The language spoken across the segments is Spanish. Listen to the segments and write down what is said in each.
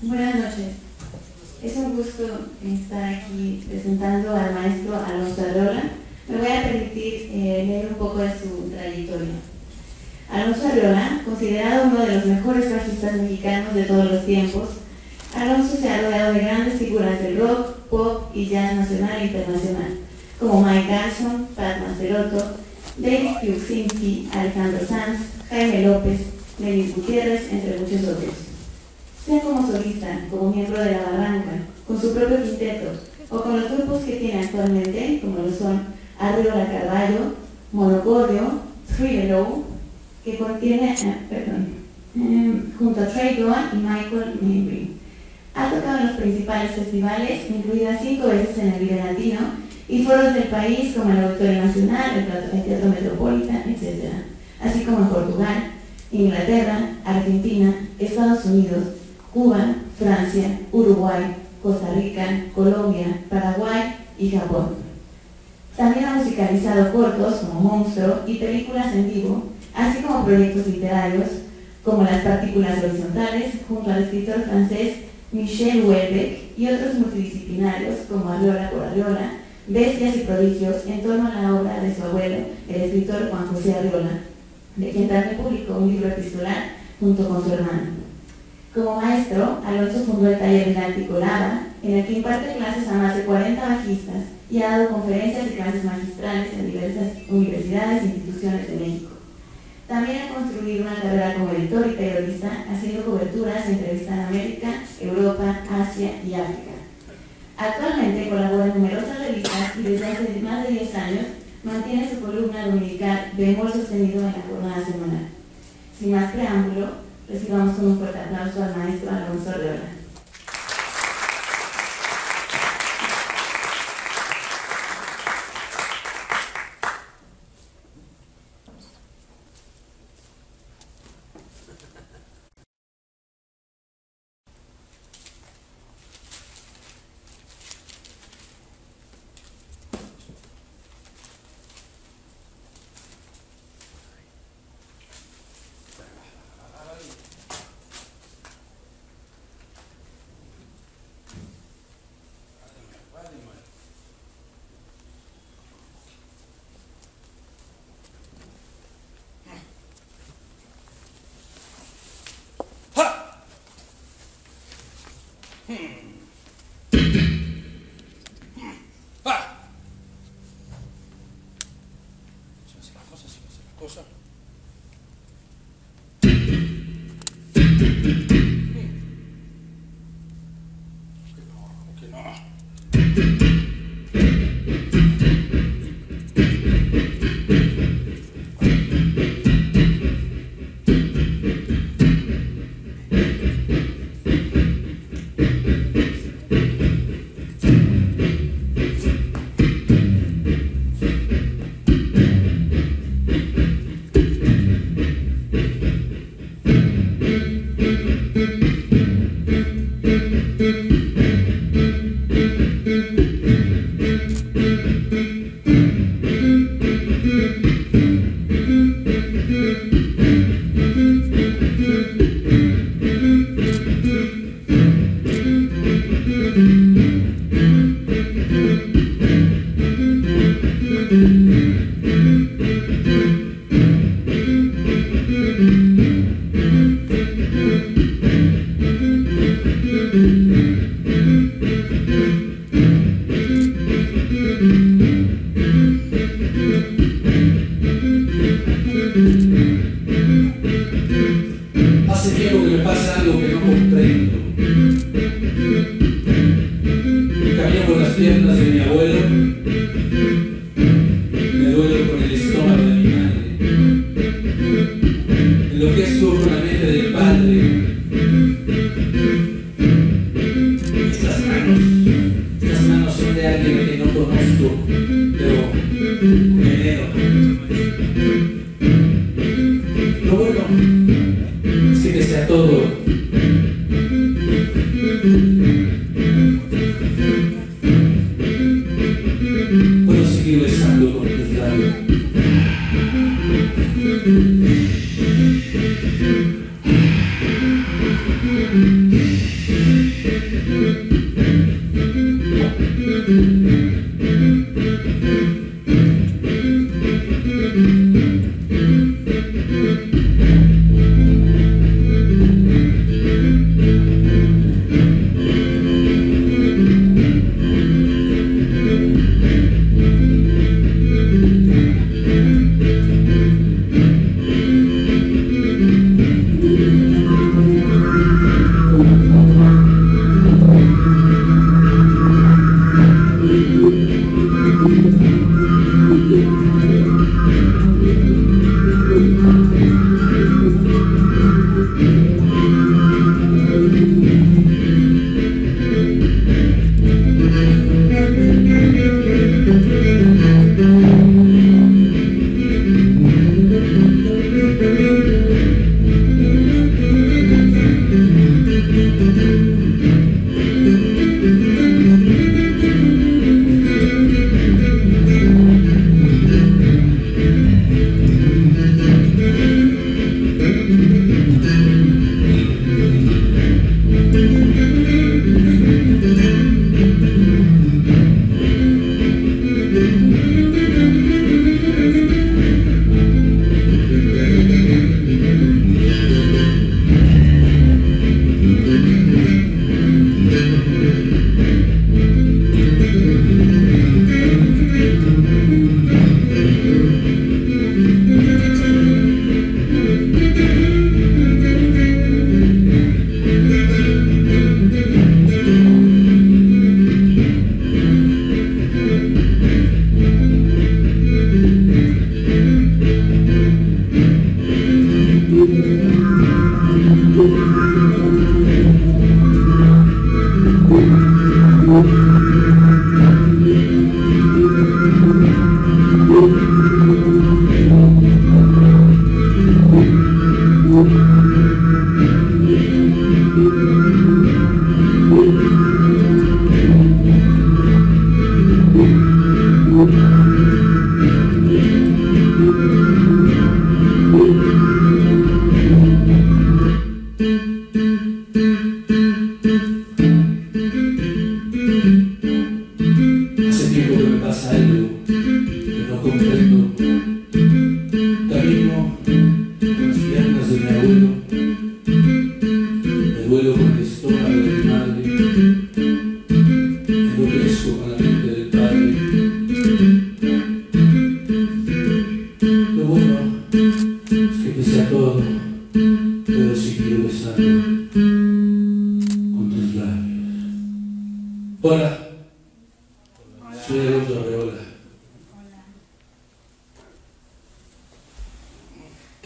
Buenas noches. Es un gusto estar aquí presentando al maestro Alonso Arriola. Me voy a permitir leer un poco de su trayectoria. Alonso Arriola, considerado uno de los mejores bajistas mexicanos de todos los tiempos, Alonso se ha rodeado de grandes figuras del rock, pop y jazz nacional e internacional, como Mike Garson, Pat Mastelotto, David Piuczynski, Alejandro Sanz, Jaime López, Denis Gutiérrez, entre muchos otros. Sea como solista, como miembro de La Barranca, con su propio quinteto, o con los grupos que tiene actualmente, como lo son Arriola Carballo, Monocordio, Thriller, que contiene, junto a Trey Doan y Michael Mabry. Ha tocado en los principales festivales, incluidas 5 veces en el Vive Latino, y foros del país como el Auditorio Nacional, el Teatro Metropolitan, etc., así como en Portugal, Inglaterra, Argentina, Estados Unidos, Cuba, Francia, Uruguay, Costa Rica, Colombia, Paraguay y Japón. También ha musicalizado cortos como Monstruo y películas en vivo, así como proyectos literarios como Las Partículas Horizontales, junto al escritor francés Michel Houellebecq y otros multidisciplinarios como Arriola por Arriola, Bestias y Prodigios, en torno a la obra de su abuelo, el escritor Juan José Arriola, de quien también publicó un libro epistolar junto con su hermano. Como maestro, Alonso fundó el taller didáctico Lava, en el que imparte clases a más de 40 bajistas y ha dado conferencias y clases magistrales en diversas universidades e instituciones de México. También ha construido una carrera como editor y periodista, haciendo coberturas y entrevistas en América, Europa, Asia y África. Actualmente colabora en numerosas revistas y desde hace más de 10 años mantiene su columna dominical Bemol sostenido en la jornada semanal. Sin más preámbulo, recibamos con un fuerte aplauso al maestro Alonso Arriola.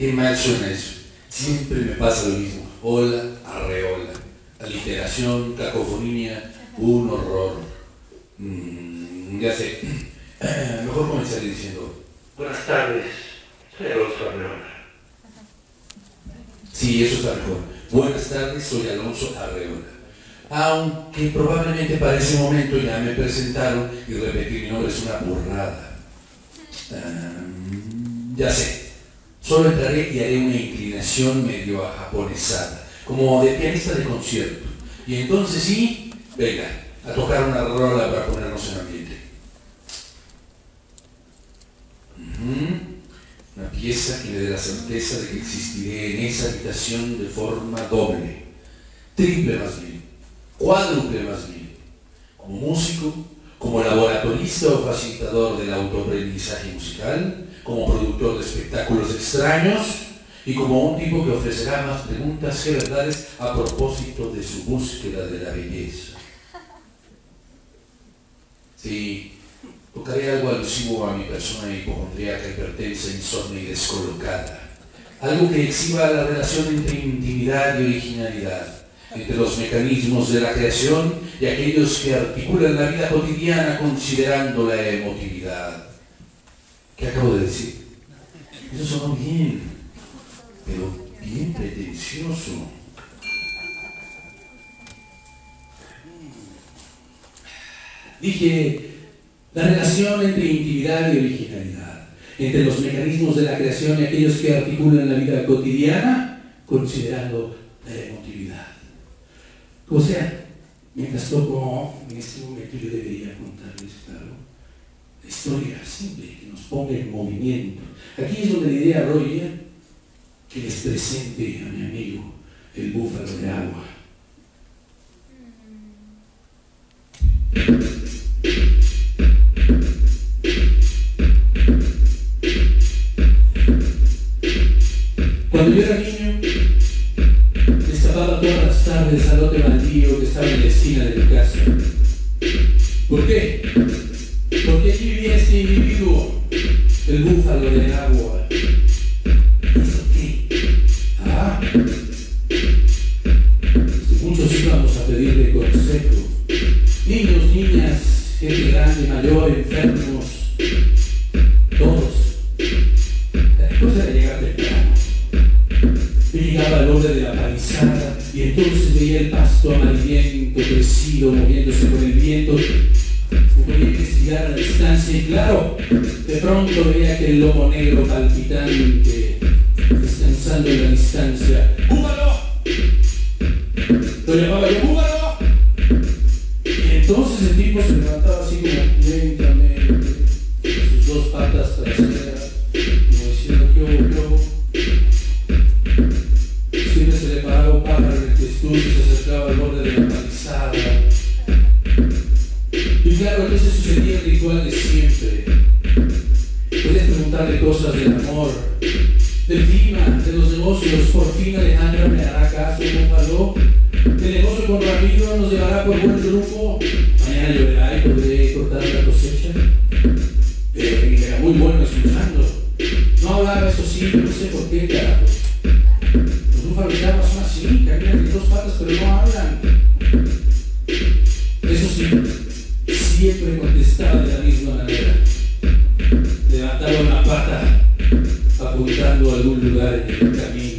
Qué mal suena eso. Siempre me pasa lo mismo. Hola, arreola. Aliteración, cacofonía, un horror. Ya sé. Mejor comenzaré diciendo: buenas tardes, soy Alonso Arreola. Sí, eso está mejor. Buenas tardes, soy Alonso Arreola. Aunque probablemente para ese momento ya me presentaron y repetir mi nombre es una burrada. Ya sé. Solo entraré y haré una inclinación medio japonesada, como de pianista de concierto. Y entonces sí, venga, a tocar una rola para ponernos en ambiente. Una pieza que me dé la certeza de que existiré en esa habitación de forma doble, triple más bien, cuádruple más bien, como músico, como laboratorista o facilitador del autoaprendizaje musical, como productor de espectáculos extraños y como un tipo que ofrecerá más preguntas que verdades a propósito de su búsqueda de la belleza. Sí, tocaré algo alusivo a mi persona hipocondríaca, hipertensa, insomne y descolocada. Algo que exhiba la relación entre intimidad y originalidad, entre los mecanismos de la creación y aquellos que articulan la vida cotidiana considerando la emotividad. ¿Qué acabo de decir? Eso sonó bien, pero bien pretencioso. Dije, la relación entre intimidad y originalidad, entre los mecanismos de la creación y aquellos que articulan la vida cotidiana, considerando la emotividad. O sea, mientras toco en este momento yo debería contarles, claro, la historia simple que nos ponga en movimiento. Aquí es donde la idea Roger que les presente a mi amigo el búfalo de agua. Cuando yo era niño, me escapaba todas las tardes al lote baldío que estaba en la esquina de mi casa. ¿Por qué? Porque allí vivía este individuo, el búfalo de agua. ¿Eso qué? Muchos íbamos a pedirle consejo. Niños, niñas, gente grande, mayor, enfermos, todos. La cosa era llegar temprano. Yo llegaba al borde de la palizada y entonces veía el pasto amarillento, crecido, moviéndose con el viento. Me podía investigar a la distancia y claro, de pronto veía aquel lomo negro palpitante, descansando en la distancia. ¡Búfalo! Lo llamaba yo, ¡búfalo! Y entonces el tipo se levantaba así como lentamente, con sus dos patas traseras, como diciendo, ¿qué hubo? Siempre se le paraba un pájaro en el testuz y se acercaba al borde de la palizada. Y claro, entonces sucedía el ritual de siempre. Podías preguntarle cosas del amor, del clima, de los negocios. Por fin Alejandra me hará caso, búfalo. El negocio con Ramiro nos llevará por buen rumbo. Mañana lloverá y podré cortar la cosecha. Era muy bueno escuchando. No hablaba, eso sí, no sé por qué, carajo. Los búfalos de agua son así, caminan de dos patas pero no hablan. Eso sí, siempre contestaba de la misma manera. Levantaba una pata apuntando a algún lugar en el camino.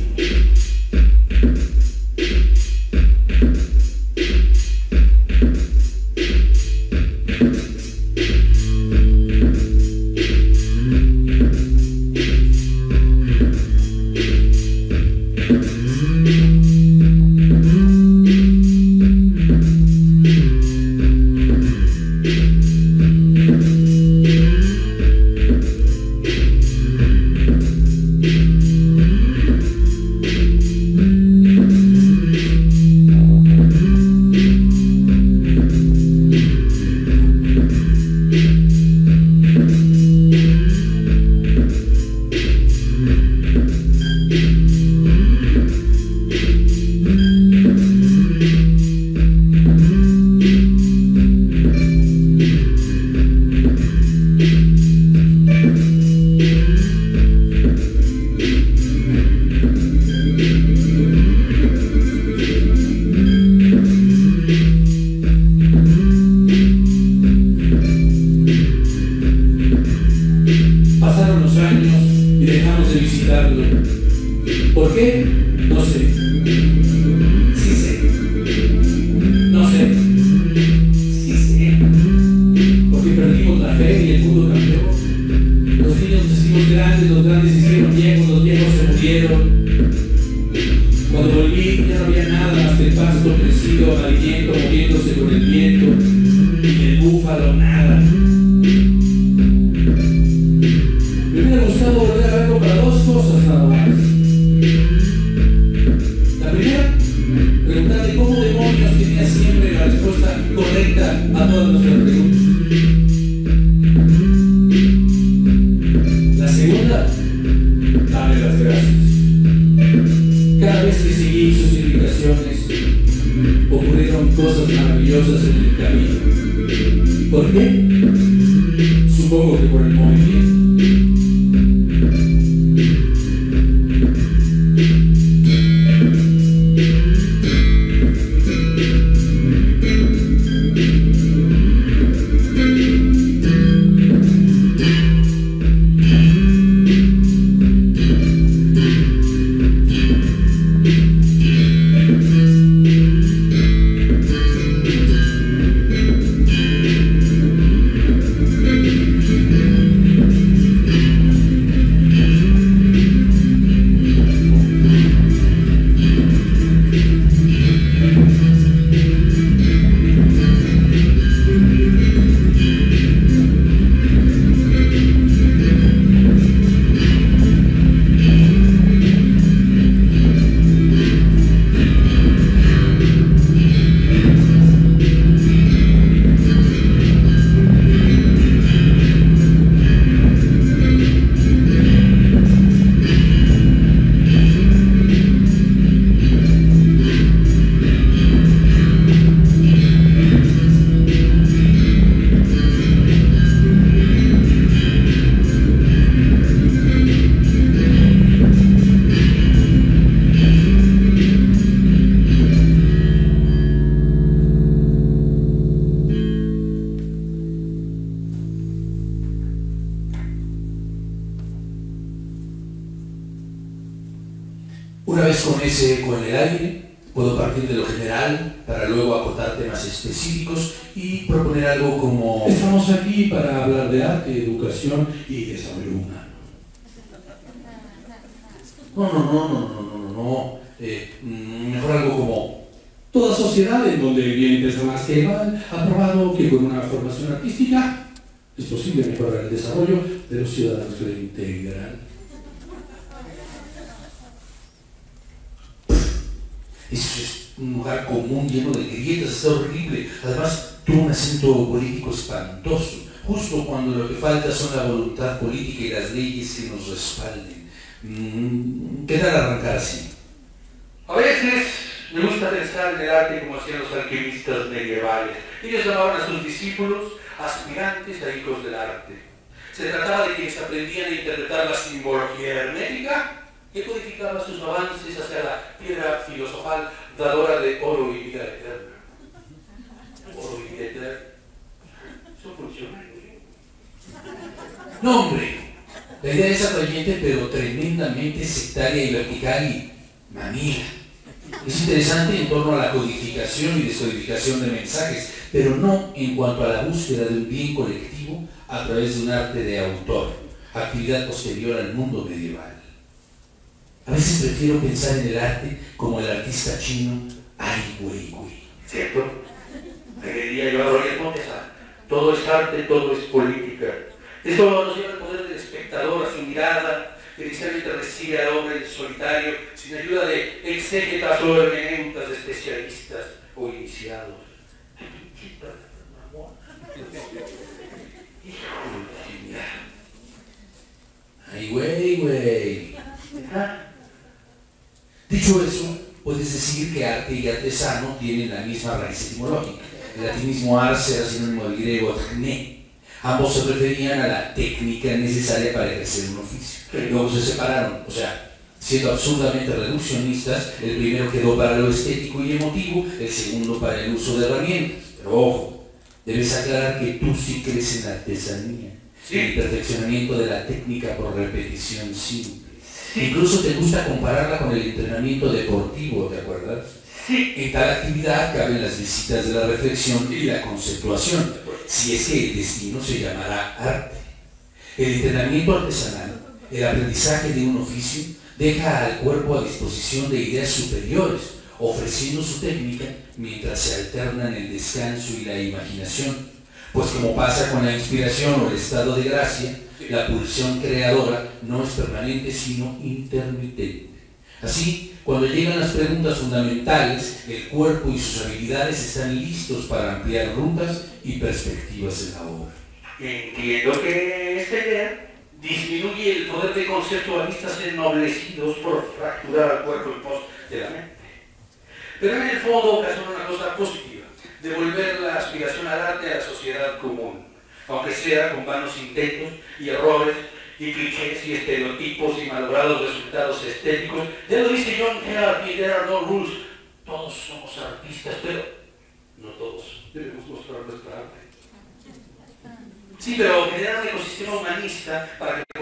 pasto crecido, amarillento, moviéndose con el viento, y el búfalo nada. Me hubiera gustado volver a verlo para dos cosas nada más. La primera, preguntarle cómo demonios tenía siempre la respuesta correcta a todas nuestras preguntas. La segunda, darle las gracias. Cada vez que seguí sus indicaciones, ocurrieron cosas maravillosas en el camino. ¿Por qué? Supongo que por el movimiento. Una vez con ese eco en el aire, puedo partir de lo general para luego acotar temas específicos y proponer algo como: estamos aquí para hablar de arte, educación y desarrollo humano. No. Mejor algo como: toda sociedad en donde el bien interesa más que el mal ha probado que con una formación artística es posible mejorar el desarrollo de los ciudadanos que la integran. Eso es un lugar común lleno de grietas, está horrible. Además, tuvo un acento político espantoso, justo cuando lo que falta son la voluntad política y las leyes que nos respalden. ¿Qué tal arrancar así? A veces me gusta pensar en el arte como hacían los alquimistas medievales. Ellos llamaban a sus discípulos aspirantes a hijos del arte. Se trataba de quienes aprendían a interpretar la simbología hermética que codificaba sus avances hacia la piedra filosofal dadora de oro y vida eterna. Oro y vida eterna. Eso funciona. No, hombre. La idea es atrayente, pero tremendamente sectaria y vertical y mamila. Es interesante en torno a la codificación y descodificación de mensajes, pero no en cuanto a la búsqueda de un bien colectivo a través de un arte de autor, actividad posterior al mundo medieval. A veces prefiero pensar en el arte como el artista chino Ai Weiwei. ¿Cierto? Me diría yo a Roger Montesar: todo es arte, todo es política. Esto nos lleva al poder del espectador, a su mirada, que inicialmente recibe al hombre en solitario, sin ayuda de exégetas o hermeneutas especialistas o iniciados. Ai Weiwei. Dicho eso, puedes decir que arte y artesano tienen la misma raíz etimológica. El latinismo ars era sinónimo del griego tne. Ambos se referían a la técnica necesaria para ejercer un oficio. Luego se separaron, o sea, siendo absurdamente reduccionistas, el primero quedó para lo estético y emotivo, el segundo para el uso de herramientas. Pero ojo, debes aclarar que tú sí crees en artesanía, en el perfeccionamiento de la técnica por repetición simple. Incluso te gusta compararla con el entrenamiento deportivo, ¿te acuerdas? En tal actividad caben las visitas de la reflexión y la conceptuación, si es que el destino se llamará arte. El entrenamiento artesanal, el aprendizaje de un oficio, deja al cuerpo a disposición de ideas superiores, ofreciendo su técnica mientras se alternan el descanso y la imaginación. Pues como pasa con la inspiración o el estado de gracia, la pulsión creadora no es permanente sino intermitente. Así, cuando llegan las preguntas fundamentales, el cuerpo y sus habilidades están listos para ampliar rutas y perspectivas en la obra. Entiendo que esta idea disminuye el poder de conceptualistas ennoblecidos por fracturar al cuerpo en pos de la mente. Pero en el fondo ocasiona una cosa positiva: devolver la aspiración al arte a la sociedad común, aunque sea con vanos intentos y errores y clichés y estereotipos y malogrados resultados estéticos. Ya lo dice John Heard, there are no rules. Todos somos artistas, pero no todos debemos mostrar nuestra arte. Sí, pero generar un ecosistema humanista para que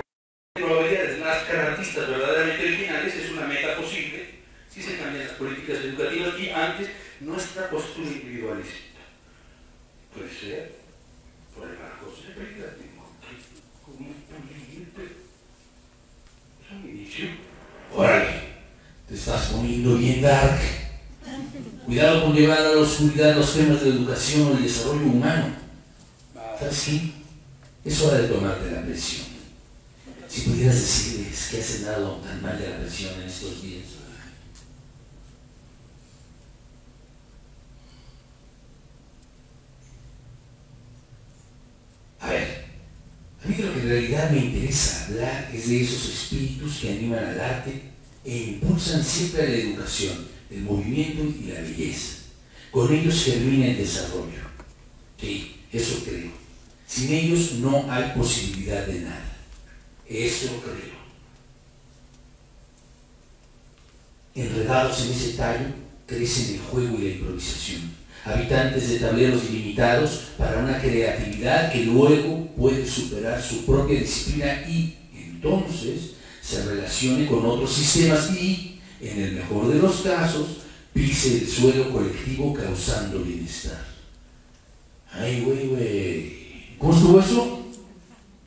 probabilidades nazcan artistas verdaderamente originales es una meta posible si se cambian las políticas educativas y antes nuestra postura individualista. Puede ser por el marco separativo, como un puliente. Es un inicio. Órale, te estás poniendo bien dark. Cuidado con llevar a la oscuridad los temas de educación o el desarrollo humano. ¿Sabes qué? Es hora de tomarte la presión. Si pudieras decirles que has andado tan mal de la presión en estos días. A ver, a mí lo que en realidad me interesa hablar es de esos espíritus que animan al arte e impulsan siempre a la educación, el movimiento y la belleza. Con ellos germina el desarrollo. Sí, eso creo. Sin ellos no hay posibilidad de nada. Eso creo. Enredados en ese tallo, crecen el juego y la improvisación. Habitantes de tableros ilimitados para una creatividad que luego puede superar su propia disciplina y entonces se relacione con otros sistemas y, en el mejor de los casos, pise el suelo colectivo causando bienestar. Ay, güey. ¿Cómo estuvo eso?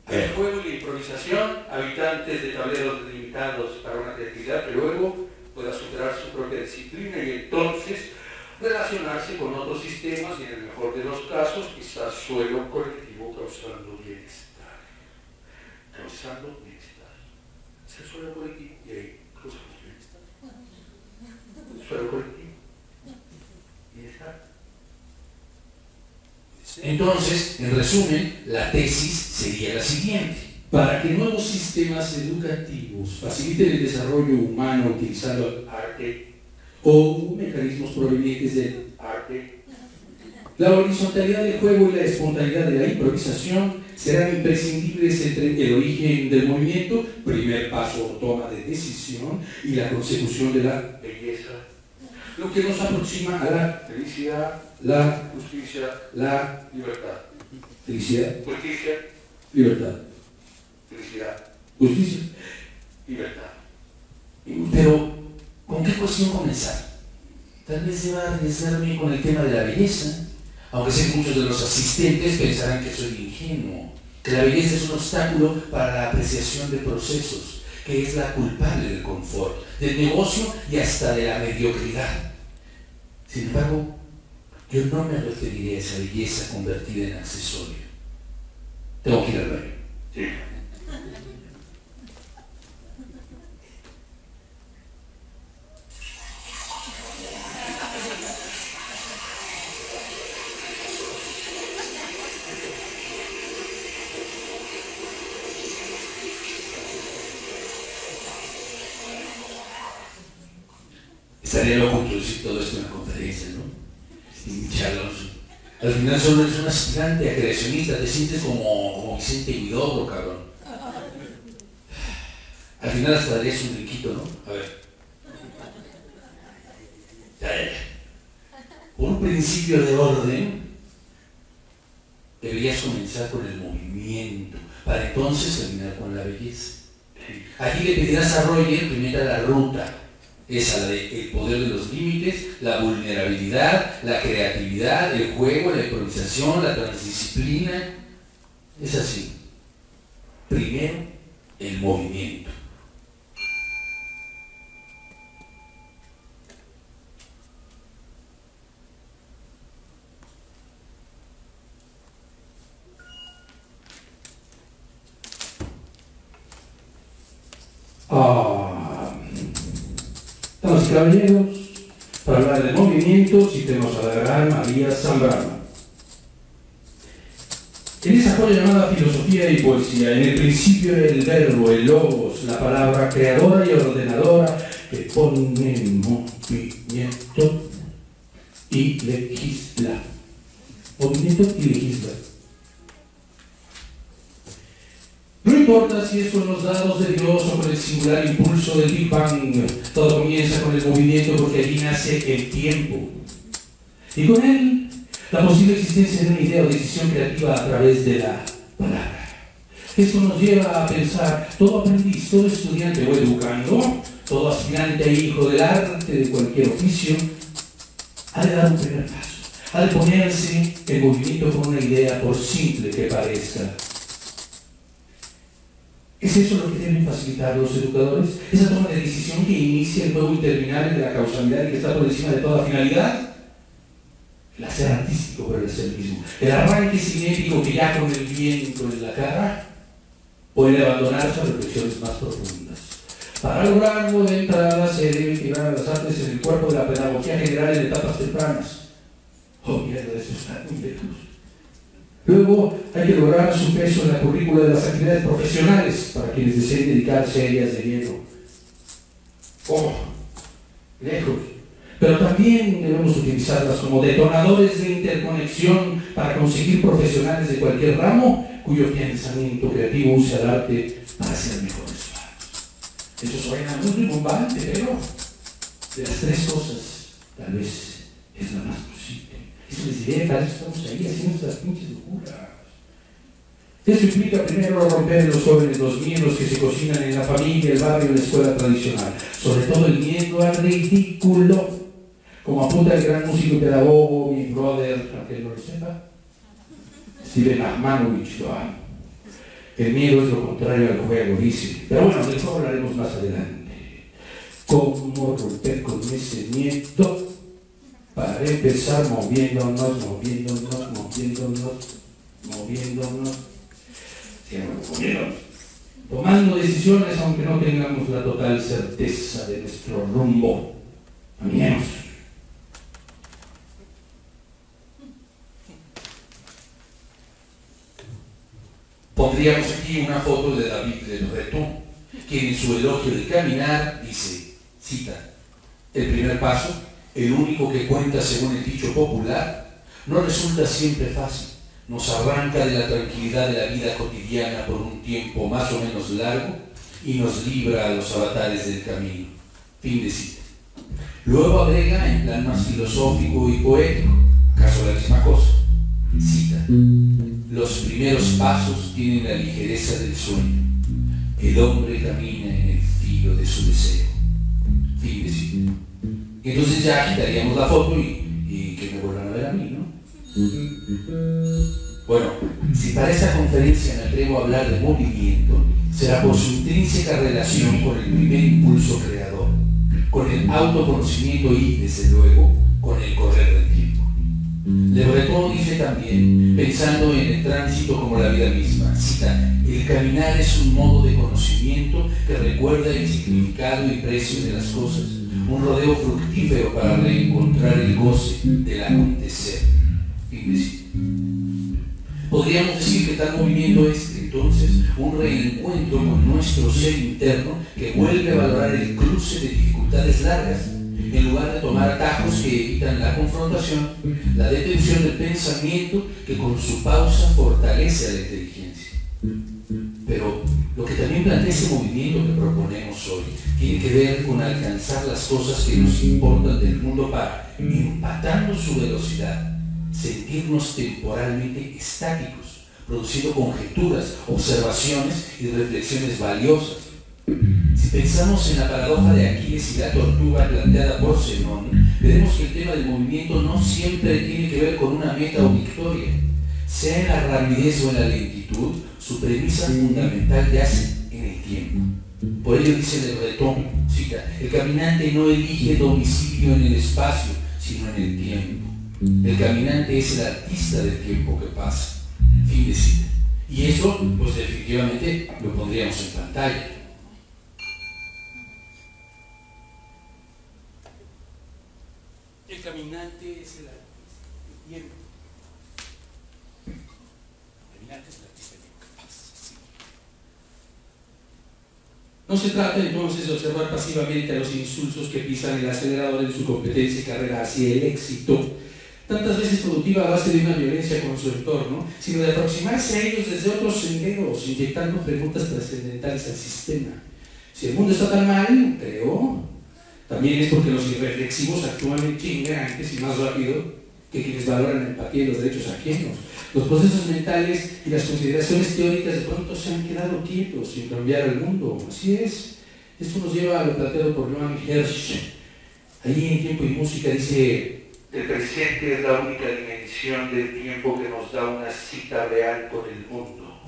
El juego y la improvisación, habitantes de tableros delimitados para una creatividad que luego pueda superar su propia disciplina y entonces relacionarse con otros sistemas y, en el mejor de los casos, quizás suelo colectivo causando bienestar. Causando bienestar. Es el suelo colectivo y ahí causamos bienestar. El suelo colectivo. Bienestar. Entonces, en resumen, la tesis sería la siguiente. Para que nuevos sistemas educativos faciliten el desarrollo humano utilizando Arte, o mecanismos provenientes del arte, la horizontalidad del juego y la espontaneidad de la improvisación serán imprescindibles entre el origen del movimiento, primer paso o toma de decisión, y la consecución de la belleza, lo que nos aproxima a la felicidad, la justicia, la libertad. felicidad, Justicia, libertad, felicidad, justicia. libertad. Pero, ¿con qué cuestión comenzar? Tal vez deba arriesgarme con el tema de la belleza, aunque sé que muchos de los asistentes pensarán que soy ingenuo, que la belleza es un obstáculo para la apreciación de procesos, que es la culpable del confort, del negocio y hasta de la mediocridad. Sin embargo, yo no me referiré a esa belleza convertida en accesorio. Tengo que ir al baño. Sí. Estaría loco introducir todo esto en la conferencia, ¿no? Al final solo eres un aspirante a creacionista, te sientes como Vicente Huidobro, cabrón. Al final hasta darías un brinquito, ¿no? A ver. Ya. Por un principio de orden, deberías comenzar con el movimiento, para entonces terminar con la belleza. Aquí le pedirás a Roger que meta la ruta. Esa, la de el poder de los límites, la vulnerabilidad, la creatividad, el juego, la improvisación, la transdisciplina. Es así. Primero, el movimiento. Damas y caballeros, para hablar de movimientos citemos a la gran María Zambrano. En esa joya llamada filosofía y poesía, en el principio era el verbo, el logos, la palabra creadora y ordenadora que pone en movimiento y legisla. Movimiento y legisla. No importa si es con los dados de Dios o con el singular impulso del Big Bang, todo comienza con el movimiento porque allí nace el tiempo. Y con él, la posible existencia de una idea o decisión creativa a través de la palabra. Esto nos lleva a pensar, todo aprendiz, todo estudiante o educando, todo aspirante e hijo del arte de cualquier oficio, ha de dar un primer paso, ha de ponerse en movimiento con una idea por simple que parezca. ¿Es eso lo que deben facilitar los educadores? ¿Esa toma de decisión que inicia el juego interminable de la causalidad y que está por encima de toda finalidad? El hacer artístico por el ser mismo, el arranque cinético que ya con el viento en la cara puede abandonarse a reflexiones más profundas. Para lograrlo, de entrada se debe integrar las artes en el cuerpo de la pedagogía general en etapas tempranas. Oh, mierda, eso está muy lejos. Luego hay que lograr su peso en la currícula de las actividades profesionales para quienes deseen dedicarse a ellas de lleno. Oh, lejos. Pero también debemos utilizarlas como detonadores de interconexión para conseguir profesionales de cualquier ramo cuyo pensamiento creativo use al arte para ser mejores humanos. Eso suena muy rimbombante, pero de las tres cosas, tal vez es la más posible. Eso les diré, tal vez estamos ahí haciendo estas pinches locuras. Eso implica primero romper en los jóvenes los miedos que se cocinan en la familia, el barrio y la escuela tradicional. Sobre todo el miedo al ridículo. Como apunta el gran músico y pedagogo, mi brother, aunque no lo sepa, Steven Ahmanovich lo amo. El miedo es lo contrario al juego, dice. Pero bueno, de eso hablaremos más adelante. ¿Cómo romper con ese miedo? Para empezar moviéndonos. Tomando decisiones aunque no tengamos la total certeza de nuestro rumbo. A menos. Pondríamos aquí una foto de David Le Breton, quien en su elogio del caminar dice, cita, el primer paso, el único que cuenta según el dicho popular, no resulta siempre fácil, nos arranca de la tranquilidad de la vida cotidiana por un tiempo más o menos largo y nos libra a los avatares del camino. Fin de cita. Luego agrega en plan más filosófico y poético, acaso la misma cosa, cita, los primeros pasos tienen la ligereza del sueño, el hombre camina en el filo de su deseo. Fin de cita. Entonces ya quitaríamos la foto y que me vuelvan a ver a mí, ¿no? Bueno, si para esta conferencia me atrevo a hablar de movimiento, será por su intrínseca relación con el primer impulso creador, con el autoconocimiento y, desde luego, con el correr del tiempo. Le Breton dice también, pensando en el tránsito como la vida misma, cita, el caminar es un modo de conocimiento que recuerda el significado y precio de las cosas, un rodeo fructífero para reencontrar el goce del acontecer. Podríamos decir que tal movimiento es, entonces, un reencuentro con nuestro ser interno que vuelve a valorar el cruce de dificultades largas, en lugar de tomar atajos que evitan la confrontación, la detención del pensamiento que con su pausa fortalece a la inteligencia. Pero lo que también plantea ese movimiento que proponemos hoy tiene que ver con alcanzar las cosas que nos importan del mundo para, empatando su velocidad, sentirnos temporalmente estáticos, produciendo conjeturas, observaciones y reflexiones valiosas. Si pensamos en la paradoja de Aquiles y la tortuga planteada por Zenón, veremos que el tema del movimiento no siempre tiene que ver con una meta o victoria. Sea en la rapidez o en la lentitud, su premisa fundamental yace en el tiempo. Por ello dice Le Breton, cita, el caminante no elige domicilio en el espacio, sino en el tiempo. El caminante es el artista del tiempo que pasa. Fin de cita. Y eso, pues definitivamente, lo pondríamos en pantalla. El caminante es el artista del tiempo. El caminante es el artista del tiempo. ¿Qué pasa? Sí. No se trata entonces de observar pasivamente a los insulsos que pisan el acelerador en su competencia y carrera hacia el éxito, tantas veces productiva a base de una violencia con su entorno, sino de aproximarse a ellos desde otros senderos, inyectando preguntas trascendentales al sistema. Si el mundo está tan mal, creo, también es porque los irreflexivos actúan en chinga antes y más rápido que quienes valoran la empatía y los derechos ajenos. Los procesos mentales y las consideraciones teóricas de pronto se han quedado quietos sin cambiar el mundo. Así es. Esto nos lleva a lo planteado por Johann Hirsch. Ahí en Tiempo y Música dice: el presente es la única dimensión del tiempo que nos da una cita real con el mundo.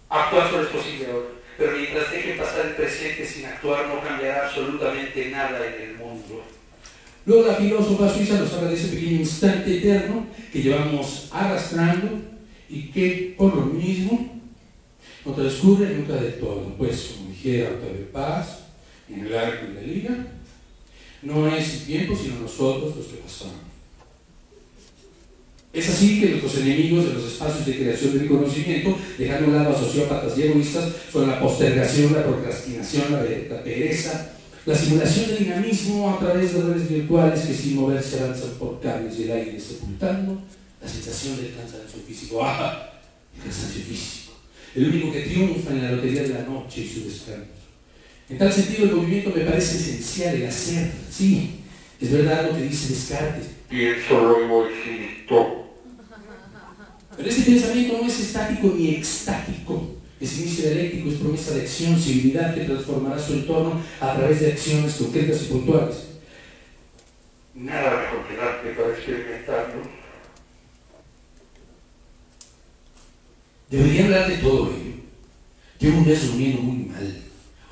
Actuar solo es posible ahora, pero mientras deje pasar el presente sin actuar no cambiará absolutamente nada en el mundo. Luego la filósofa suiza nos habla de ese pequeño instante eterno que llevamos arrastrando y que por lo mismo no transcurre nunca de todo, pues como dijera Octavio Paz en El arco y la liga, no es el tiempo sino nosotros los que pasamos. Es así que nuestros enemigos de los espacios de creación del conocimiento, dejando a un lado a sociópatas y egoístas, son la postergación, la procrastinación, la pereza, la simulación de dinamismo a través de redes virtuales que sin moverse avanzan por cables del aire, sepultando la sensación del cansancio físico. ¡Ah! El cansancio físico, el único que triunfa en la lotería de la noche y su descanso. En tal sentido, el movimiento me parece esencial, el hacer. Sí, es verdad lo que dice Descartes. Pienso, luego existo. Pero este pensamiento no es estático ni extático. Es inicio dialéctico, es promesa de acción, civilidad que transformará su entorno a través de acciones concretas y puntuales. Nada mejor que el arte para experimentarlo. Debería hablar de todo ello. Llevo un mes durmiendo muy mal.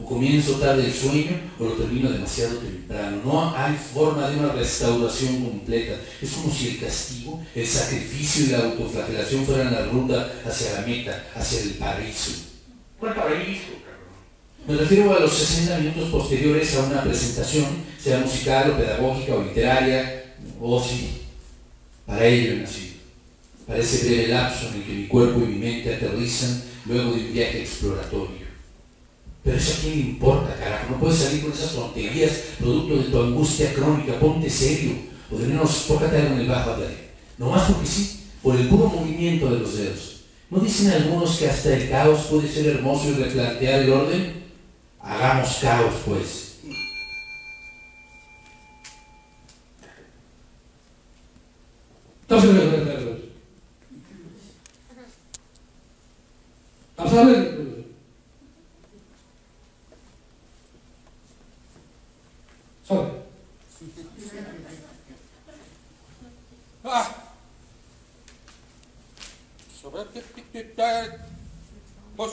O comienzo tarde el sueño o lo termino demasiado temprano. No hay forma de una restauración completa. Es como si el castigo, el sacrificio y la autoflagelación fueran la ruta hacia la meta, hacia el paraíso. ¿Cuál paraíso, cabrón? Me refiero a los 60 minutos posteriores a una presentación, sea musical o pedagógica o literaria, o sí, para ello he nacido. Para ese breve lapso en el que mi cuerpo y mi mente aterrizan luego de un viaje exploratorio. Pero eso a quién le importa, carajo. No puedes salir con esas tonterías producto de tu angustia crónica. Ponte serio, o de menos tócate algo en el bajo de ahí. No más porque sí, por el puro movimiento de los dedos. ¿No dicen algunos que hasta el caos puede ser hermoso y replantear el orden? Hagamos caos, pues. Vamos a ver. Sobre. Sobre. Vos.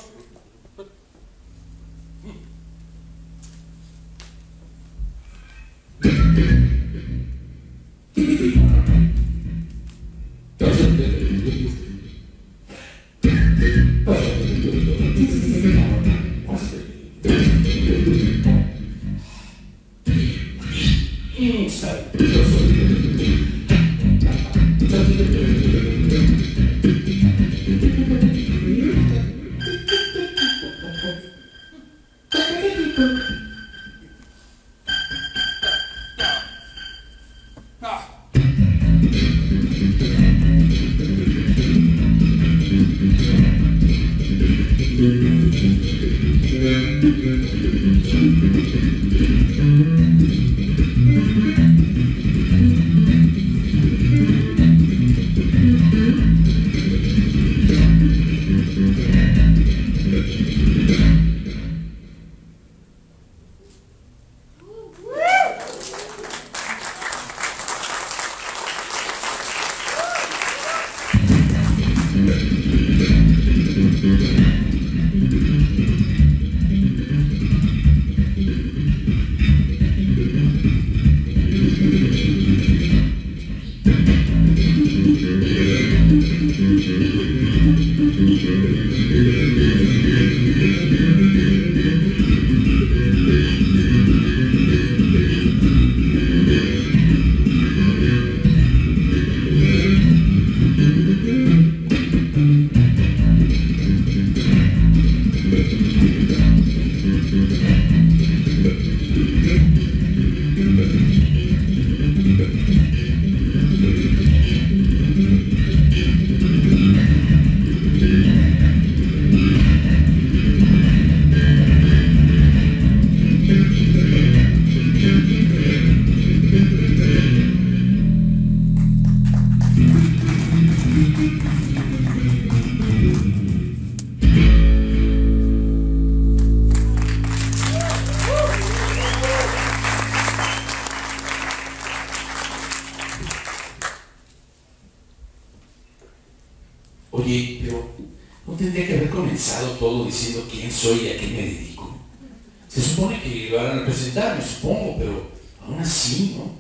Oye, pero ¿no tendría que haber comenzado todo diciendo quién soy y a qué me dedico? Se supone que lo harán a presentarme, supongo, pero aún así, ¿no?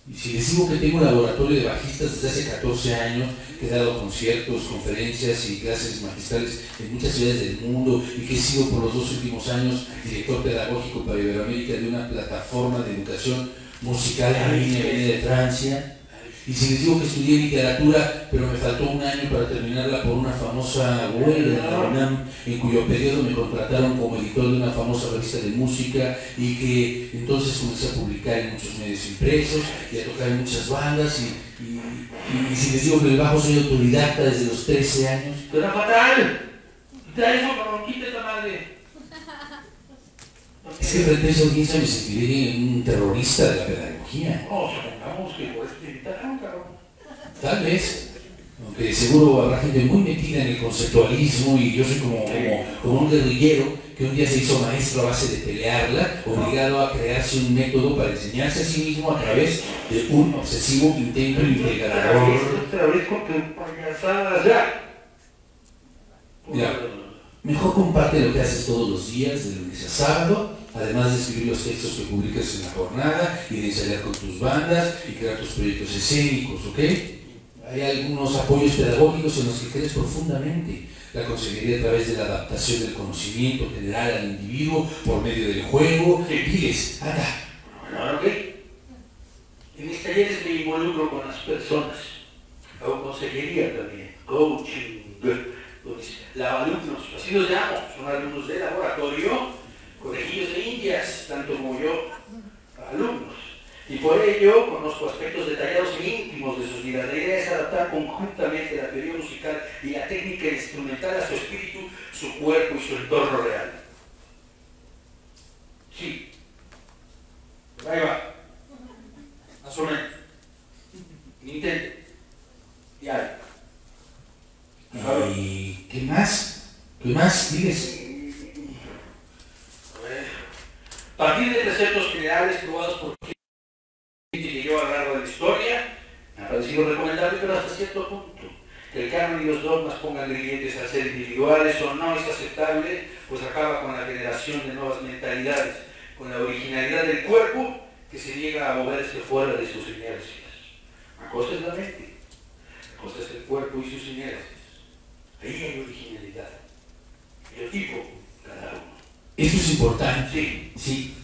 Y si les digo que tengo un laboratorio de bajistas desde hace 14 años, que he dado conciertos, conferencias y clases magistrales en muchas ciudades del mundo y que he sido por los 2 últimos años director pedagógico para Iberoamérica de una plataforma de educación musical en línea de Francia, y si les digo que estudié literatura, pero me faltó un año para terminarla por una famosa huelga de la UNAM, en cuyo periodo me contrataron como editor de una famosa revista de música y que entonces comencé a publicar en muchos medios impresos y a tocar en muchas bandas y si les digo que el bajo soy autodidacta desde los 13 años. ¡Pero fatal! Quita eso, cabrón, quita esa madre. Es que frente a esa audiencia me sentiré un terrorista de la pedagogía. No, supongamos que por este invitaron, cabrón. Tal vez, aunque seguro habrá gente muy metida en el conceptualismo y yo soy como un guerrillero que un día se hizo maestro a base de pelearla, obligado a crearse un método para enseñarse a sí mismo a través de un obsesivo intento integrador. Otra vez con tus payasadas, ya. Mira, mejor comparte lo que haces todos los días, de lunes a sábado, además de escribir los textos que publicas en la jornada y de ensayar con tus bandas y crear tus proyectos escénicos, ¿ok? Hay algunos apoyos pedagógicos en los que crees profundamente. La conseguiría a través de la adaptación del conocimiento general al individuo por medio del juego. Diles, anda. Bueno, ok. En mis talleres me involucro con las personas. Hago consejería también, coaching, alumnos, así los llamo, son alumnos de laboratorio, conejillos de indias, tanto como yo, alumnos. Y por ello conozco aspectos detallados e íntimos de sus vidas. La idea es adaptar conjuntamente la teoría musical y la técnica instrumental a su espíritu, su cuerpo y su entorno real. Sí. Ahí va. Más o menos. Intente. Ya. ¿Y qué más? ¿Qué más? Diles. A partir de preceptos generales probados por gente que yo a lo largo de la historia, me ha parecido recomendable, pero hasta cierto punto. Que el canon y los dogmas pongan grilletes al ser individuales o no es aceptable, pues acaba con la generación de nuevas mentalidades, con la originalidad del cuerpo que se niega a moverse fuera de sus inercias. Una cosa es la mente, la cosa es el cuerpo y sus inercias. Ahí hay originalidad. El tipo, cada uno. Eso es importante. Sí. Sí.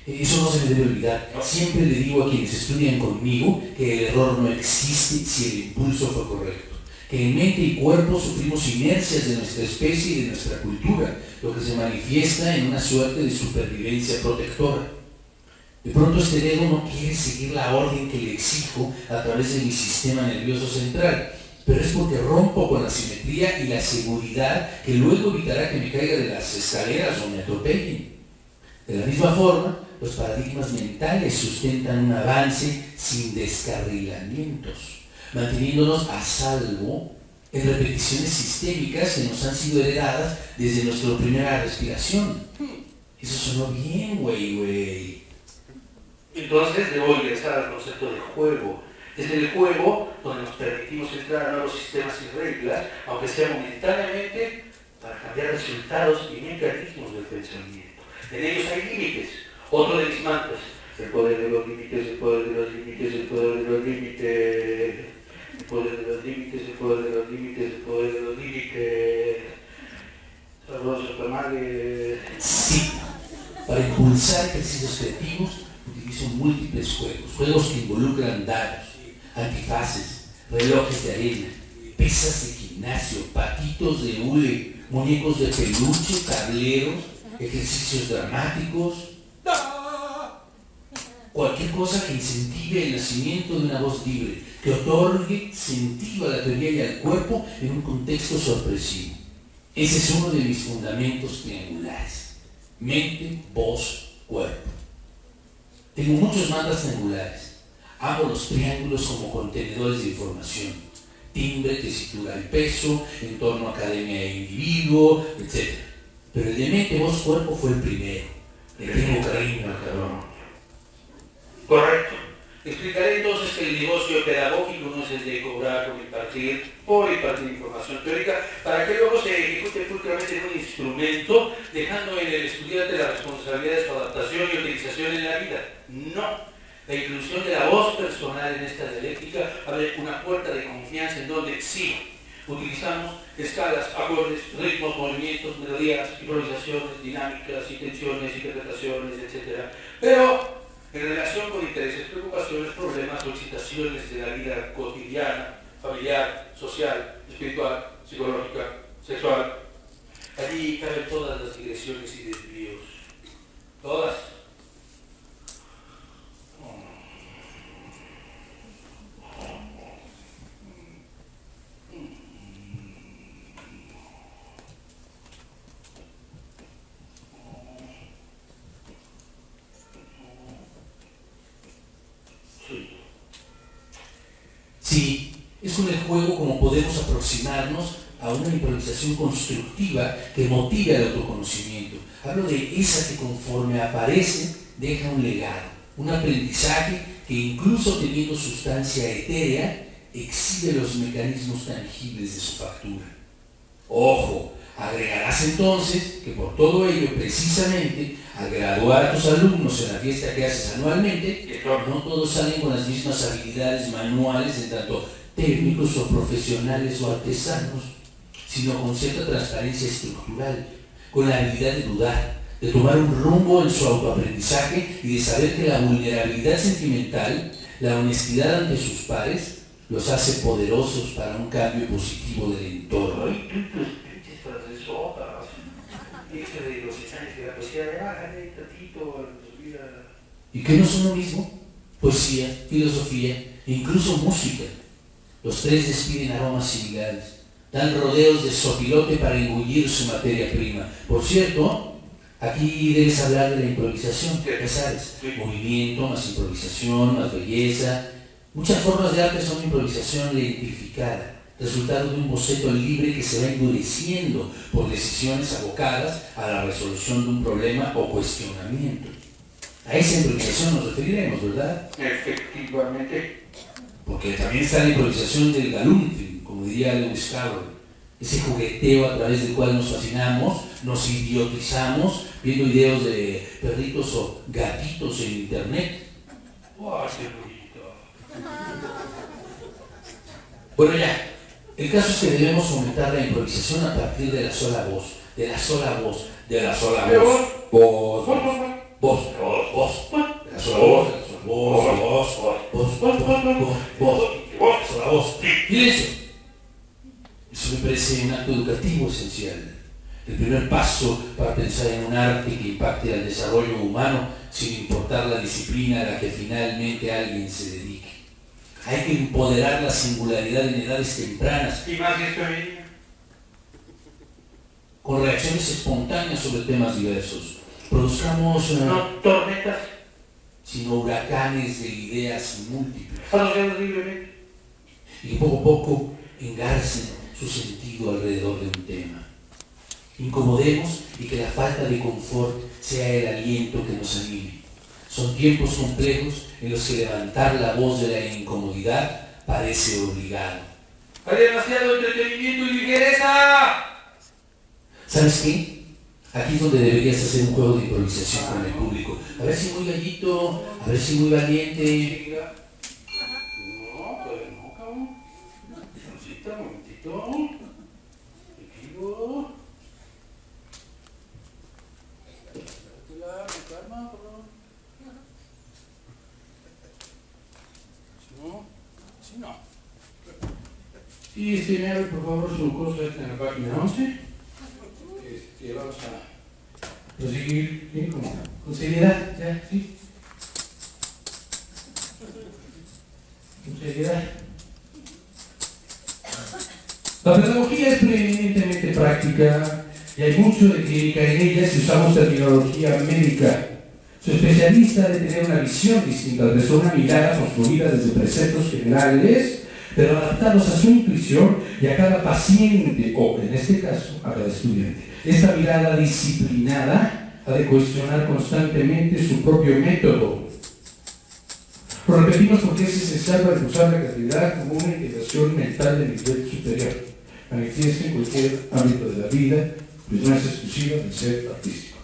Eso no se me debe olvidar. Siempre le digo a quienes estudian conmigo que el error no existe si el impulso fue correcto. Que en mente y cuerpo sufrimos inercias de nuestra especie y de nuestra cultura, lo que se manifiesta en una suerte de supervivencia protectora. De pronto este dedo no quiere seguir la orden que le exijo a través de mi sistema nervioso central, pero es porque rompo con la simetría y la seguridad que luego evitará que me caiga de las escaleras o me atropellen. De la misma forma, los paradigmas mentales sustentan un avance sin descarrilamientos, manteniéndonos a salvo en repeticiones sistémicas que nos han sido heredadas desde nuestra primera respiración. Eso sonó bien, güey. Entonces debo ingresar al concepto de juego. Es en el juego donde nos permitimos entrar a nuevos sistemas y reglas, aunque sea momentáneamente, para cambiar resultados y mecanismos del pensamiento. En ellos hay límites. Otro de mis mantras, el poder de los límites, el poder de los límites, el poder de los límites, el poder de los límites, el poder de los límites, el poder de los límites. Saludos, tamales. Sí, para impulsar ejercicios creativos utilizo múltiples juegos que involucran dados, antifaces, relojes de arena, pesas de gimnasio, patitos de hule, muñecos de peluche, tableros, ejercicios dramáticos, cualquier cosa que incentive el nacimiento de una voz libre, que otorgue sentido a la teoría y al cuerpo en un contexto sorpresivo. Ese es uno de mis fundamentos triangulares: mente, voz, cuerpo. Tengo muchos mantras triangulares. Amo los triángulos como contenedores de información. Timbre, tesitura y peso, entorno academia e individuo, etc. Pero el de mente, voz, cuerpo fue el primero. Le tengo cariño al cabrón. Correcto. Explicaré entonces que el negocio pedagógico no es el de cobrar por impartir información teórica, para que luego se ejecute públicamente en un instrumento, dejando en el estudiante la responsabilidad de su adaptación y utilización en la vida. No. La inclusión de la voz personal en esta dialéctica abre una puerta de confianza en donde sí utilizamos escalas, acordes, ritmos, movimientos, melodías, improvisaciones, dinámicas, intenciones, interpretaciones, etc. Pero en relación con intereses, preocupaciones, problemas o excitaciones de la vida cotidiana, familiar, social, espiritual, psicológica, sexual, allí caben todas las digresiones y desvíos. Todas. Sí, es con el juego como podemos aproximarnos a una improvisación constructiva que motive al autoconocimiento. Hablo de esa que conforme aparece deja un legado, un aprendizaje que incluso teniendo sustancia etérea exhibe los mecanismos tangibles de su factura. Ojo, agregarás entonces que por todo ello precisamente al graduar a tus alumnos en la fiesta que haces anualmente, no todos salen con las mismas habilidades manuales en tanto técnicos o profesionales o artesanos, sino con cierta transparencia estructural, con la habilidad de dudar, de tomar un rumbo en su autoaprendizaje y de saber que la vulnerabilidad sentimental, la honestidad ante sus pares, los hace poderosos para un cambio positivo del entorno. Ay, tú, pinches francesotas. Eso de los años de la poesía, bájale tantito, vida. ¿Y qué no son lo mismo? Poesía, filosofía e incluso música. Los tres despiden aromas similares, dan rodeos de sopilote para engullir su materia prima. Por cierto, aquí debes hablar de la improvisación, ya sabes, movimiento más improvisación, más belleza. Muchas formas de arte son improvisación lentificada, resultado de un boceto libre que se va endureciendo por decisiones abocadas a la resolución de un problema o cuestionamiento. A esa improvisación nos referiremos, ¿verdad? Efectivamente. Porque también está la improvisación del galumphing, como diría Lewis Carroll, ese jugueteo a través del cual nos fascinamos, nos idiotizamos viendo videos de perritos o gatitos en internet. ¡Oh, qué bonito! Bueno, ya, el caso es que debemos fomentar la improvisación a partir de la sola voz, de la sola voz, de la sola voz, voz, voz, voz, voz, de la sola voz, de la sola voz, voz, voz, sola voz. Silencio. Eso me parece un acto educativo esencial. El primer paso para pensar en un arte que impacte al desarrollo humano sin importar la disciplina a la que finalmente alguien se dedique. Hay que empoderar la singularidad en edades tempranas. Y más esto en Con reacciones espontáneas sobre temas diversos. Produzcamos no tormentas, sino huracanes de ideas múltiples. asociados libremente. Y poco a poco engarcen su sentido alrededor de un tema. Incomodemos y que la falta de confort sea el aliento que nos anime. Son tiempos complejos en los que levantar la voz de la incomodidad parece obligado. Hay demasiado entretenimiento y ligereza. ¿Sabes qué? Aquí es donde deberías hacer un juego de improvisación con el público. A ver si muy gallito, a ver si muy valiente. No, todavía no, cabrón. Un momentito. Equivo. Calma, por favor. No, sí, no. Sí, me abre por favor su cosa esta en la página 11. Vamos a proseguir bien con seriedad, ya, sí. Con seriedad. La pedagogía es preeminentemente práctica y hay mucho de clínica en ella si usamos terminología médica. Su especialista debe tener una visión distinta al resto, una mirada construida desde preceptos generales, pero adaptados a su intuición y a cada paciente, o en este caso, a cada estudiante. Esta mirada disciplinada ha de cuestionar constantemente su propio método. Lo repetimos porque es esencial para usar la creatividad como una integración mental del nivel superior. Manifiesta en cualquier ámbito de la vida, pues no es exclusiva del ser artístico.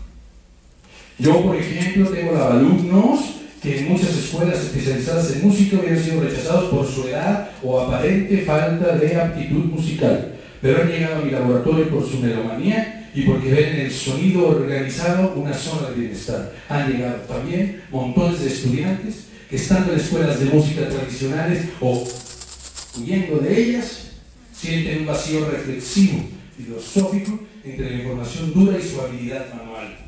Yo, por ejemplo, tengo alumnos que en muchas escuelas especializadas en música hubieran sido rechazados por su edad o aparente falta de aptitud musical, pero han llegado a mi laboratorio por su melomanía y porque ven en el sonido organizado una zona de bienestar. Han llegado también montones de estudiantes que estando en escuelas de música tradicionales o huyendo de ellas, sienten un vacío reflexivo, filosófico, entre la información dura y su habilidad manual.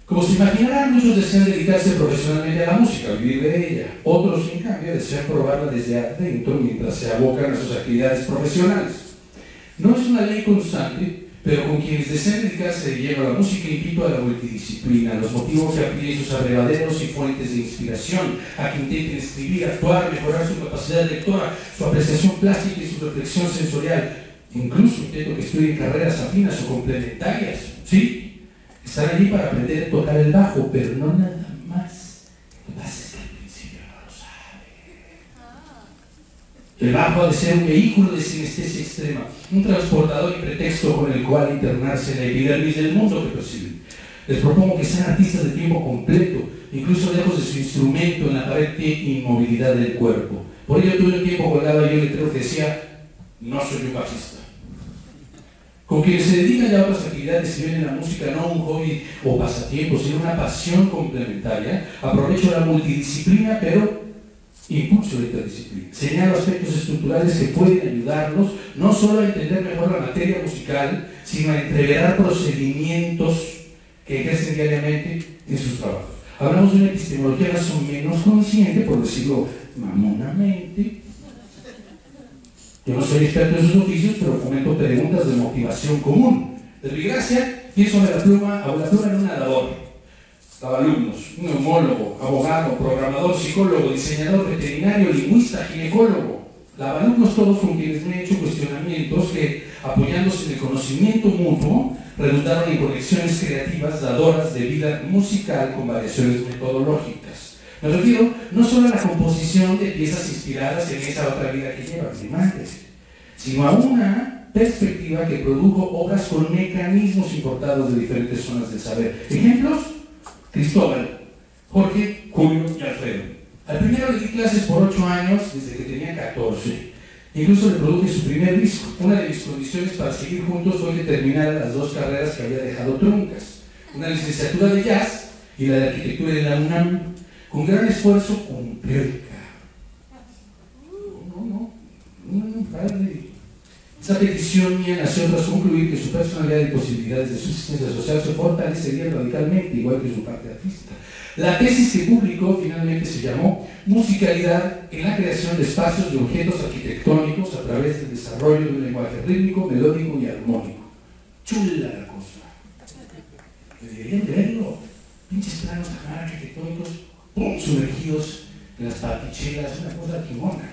Como se imaginarán, muchos desean dedicarse profesionalmente a la música, vivir de ella. Otros, en cambio, desean probarla desde adentro mientras se abocan a sus actividades profesionales. No es una ley constante, pero con quienes desean dedicarse de lleno a la música invito a la multidisciplina, los motivos que amplíen sus abrevaderos y fuentes de inspiración, a que intenten escribir, actuar, mejorar su capacidad lectora, su apreciación plástica y su reflexión sensorial. Incluso intento que estudien carreras afinas o complementarias, ¿sí? Estar allí para aprender a tocar el bajo, pero no nada más. Lo que pasa es que al principio no lo sabe. El bajo ha de ser un vehículo de sinestesia extrema, un transportador y pretexto con el cual internarse en la epidermis del mundo que perciben. Les propongo que sean artistas de tiempo completo, incluso lejos de su instrumento, en la aparente inmovilidad del cuerpo. Por ello tuve un tiempo colgado y yo letrero que decía: no soy un bajista. Con quienes se dedican ya a otras actividades y ven en la música no un hobby o pasatiempo, sino una pasión complementaria, aprovecho la multidisciplina, pero impulso la interdisciplina. Señalo aspectos estructurales que pueden ayudarnos no solo a entender mejor la materia musical, sino a entreverar procedimientos que ejercen diariamente en sus trabajos. Hablamos de una epistemología más o menos consciente, por decirlo mamonamente. Yo no soy experto en sus oficios, pero comento preguntas de motivación común. Desgracia, pienso de la pluma en un nadador. Alumnos, un neumólogo, abogado, programador, psicólogo, diseñador, veterinario, lingüista, ginecólogo. Alumnos todos con quienes me he hecho cuestionamientos que, apoyándose en el conocimiento mutuo, redundaron en conexiones creativas dadoras de vida musical con variaciones metodológicas. Me refiero no solo a la composición de piezas inspiradas en esa otra vida que llevan mi madre, sino a una perspectiva que produjo obras con mecanismos importados de diferentes zonas del saber. Ejemplos: Cristóbal, Jorge, Julio y Alfredo. Al primero le di clases por 8 años desde que tenía 14. Incluso le produje su primer disco. Una de mis condiciones para seguir juntos fue que terminara las 2 carreras que había dejado truncas. Una licenciatura de jazz y la de arquitectura en la UNAM. Con gran esfuerzo cumplió el cargo. Padre. Esa petición mía nació tras concluir que su personalidad y posibilidades de subsistencia social se fortalecerían radicalmente, igual que su parte artística. La tesis que publicó finalmente se llamó Musicalidad en la creación de espacios y objetos arquitectónicos a través del desarrollo de un lenguaje rítmico, melódico y armónico. Chula la cosa. Deberían de verlo. Pinches planos arquitectónicos, ¡pum!, sumergidos en las partichelas, una cosa quimona.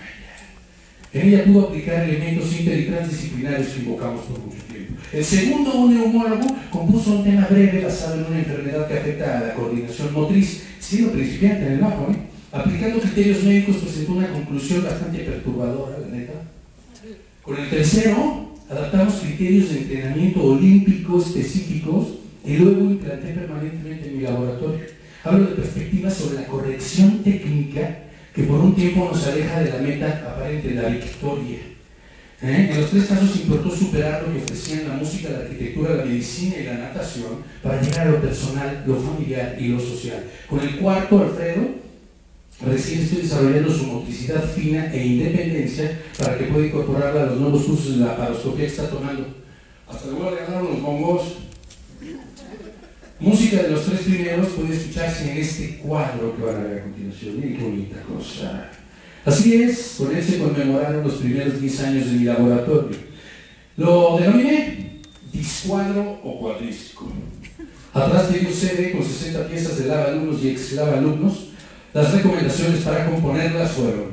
En ella pudo aplicar elementos inter y transdisciplinarios que invocamos por mucho tiempo. El segundo, un neumólogo, compuso un tema breve basado en una enfermedad que afecta a la coordinación motriz, siendo principiante en el bajo, aplicando criterios médicos presentó una conclusión bastante perturbadora, la neta. Con el tercero, adaptamos criterios de entrenamiento olímpico específicos y luego implanté permanentemente en mi laboratorio. Hablo de perspectivas sobre la corrección técnica que por un tiempo nos aleja de la meta aparente, la victoria. En los 3 casos importó superar lo que ofrecían la música, la arquitectura, la medicina y la natación para llegar a lo personal, lo familiar y lo social. Con el cuarto, Alfredo, recién estoy desarrollando su motricidad fina e independencia para que pueda incorporarla a los nuevos usos de la paroscopía que está tomando. Hasta le voy a regalar unos bongos. Música de los 3 primeros puede escucharse en este cuadro que van a ver a continuación. Miren qué bonita cosa. Así es, con él se conmemoraron los primeros 10 años de mi laboratorio. Lo denominé discuadro o cuadrístico. Atrás de un CD con 60 piezas de lava alumnos y ex lava alumnos, las recomendaciones para componerlas fueron: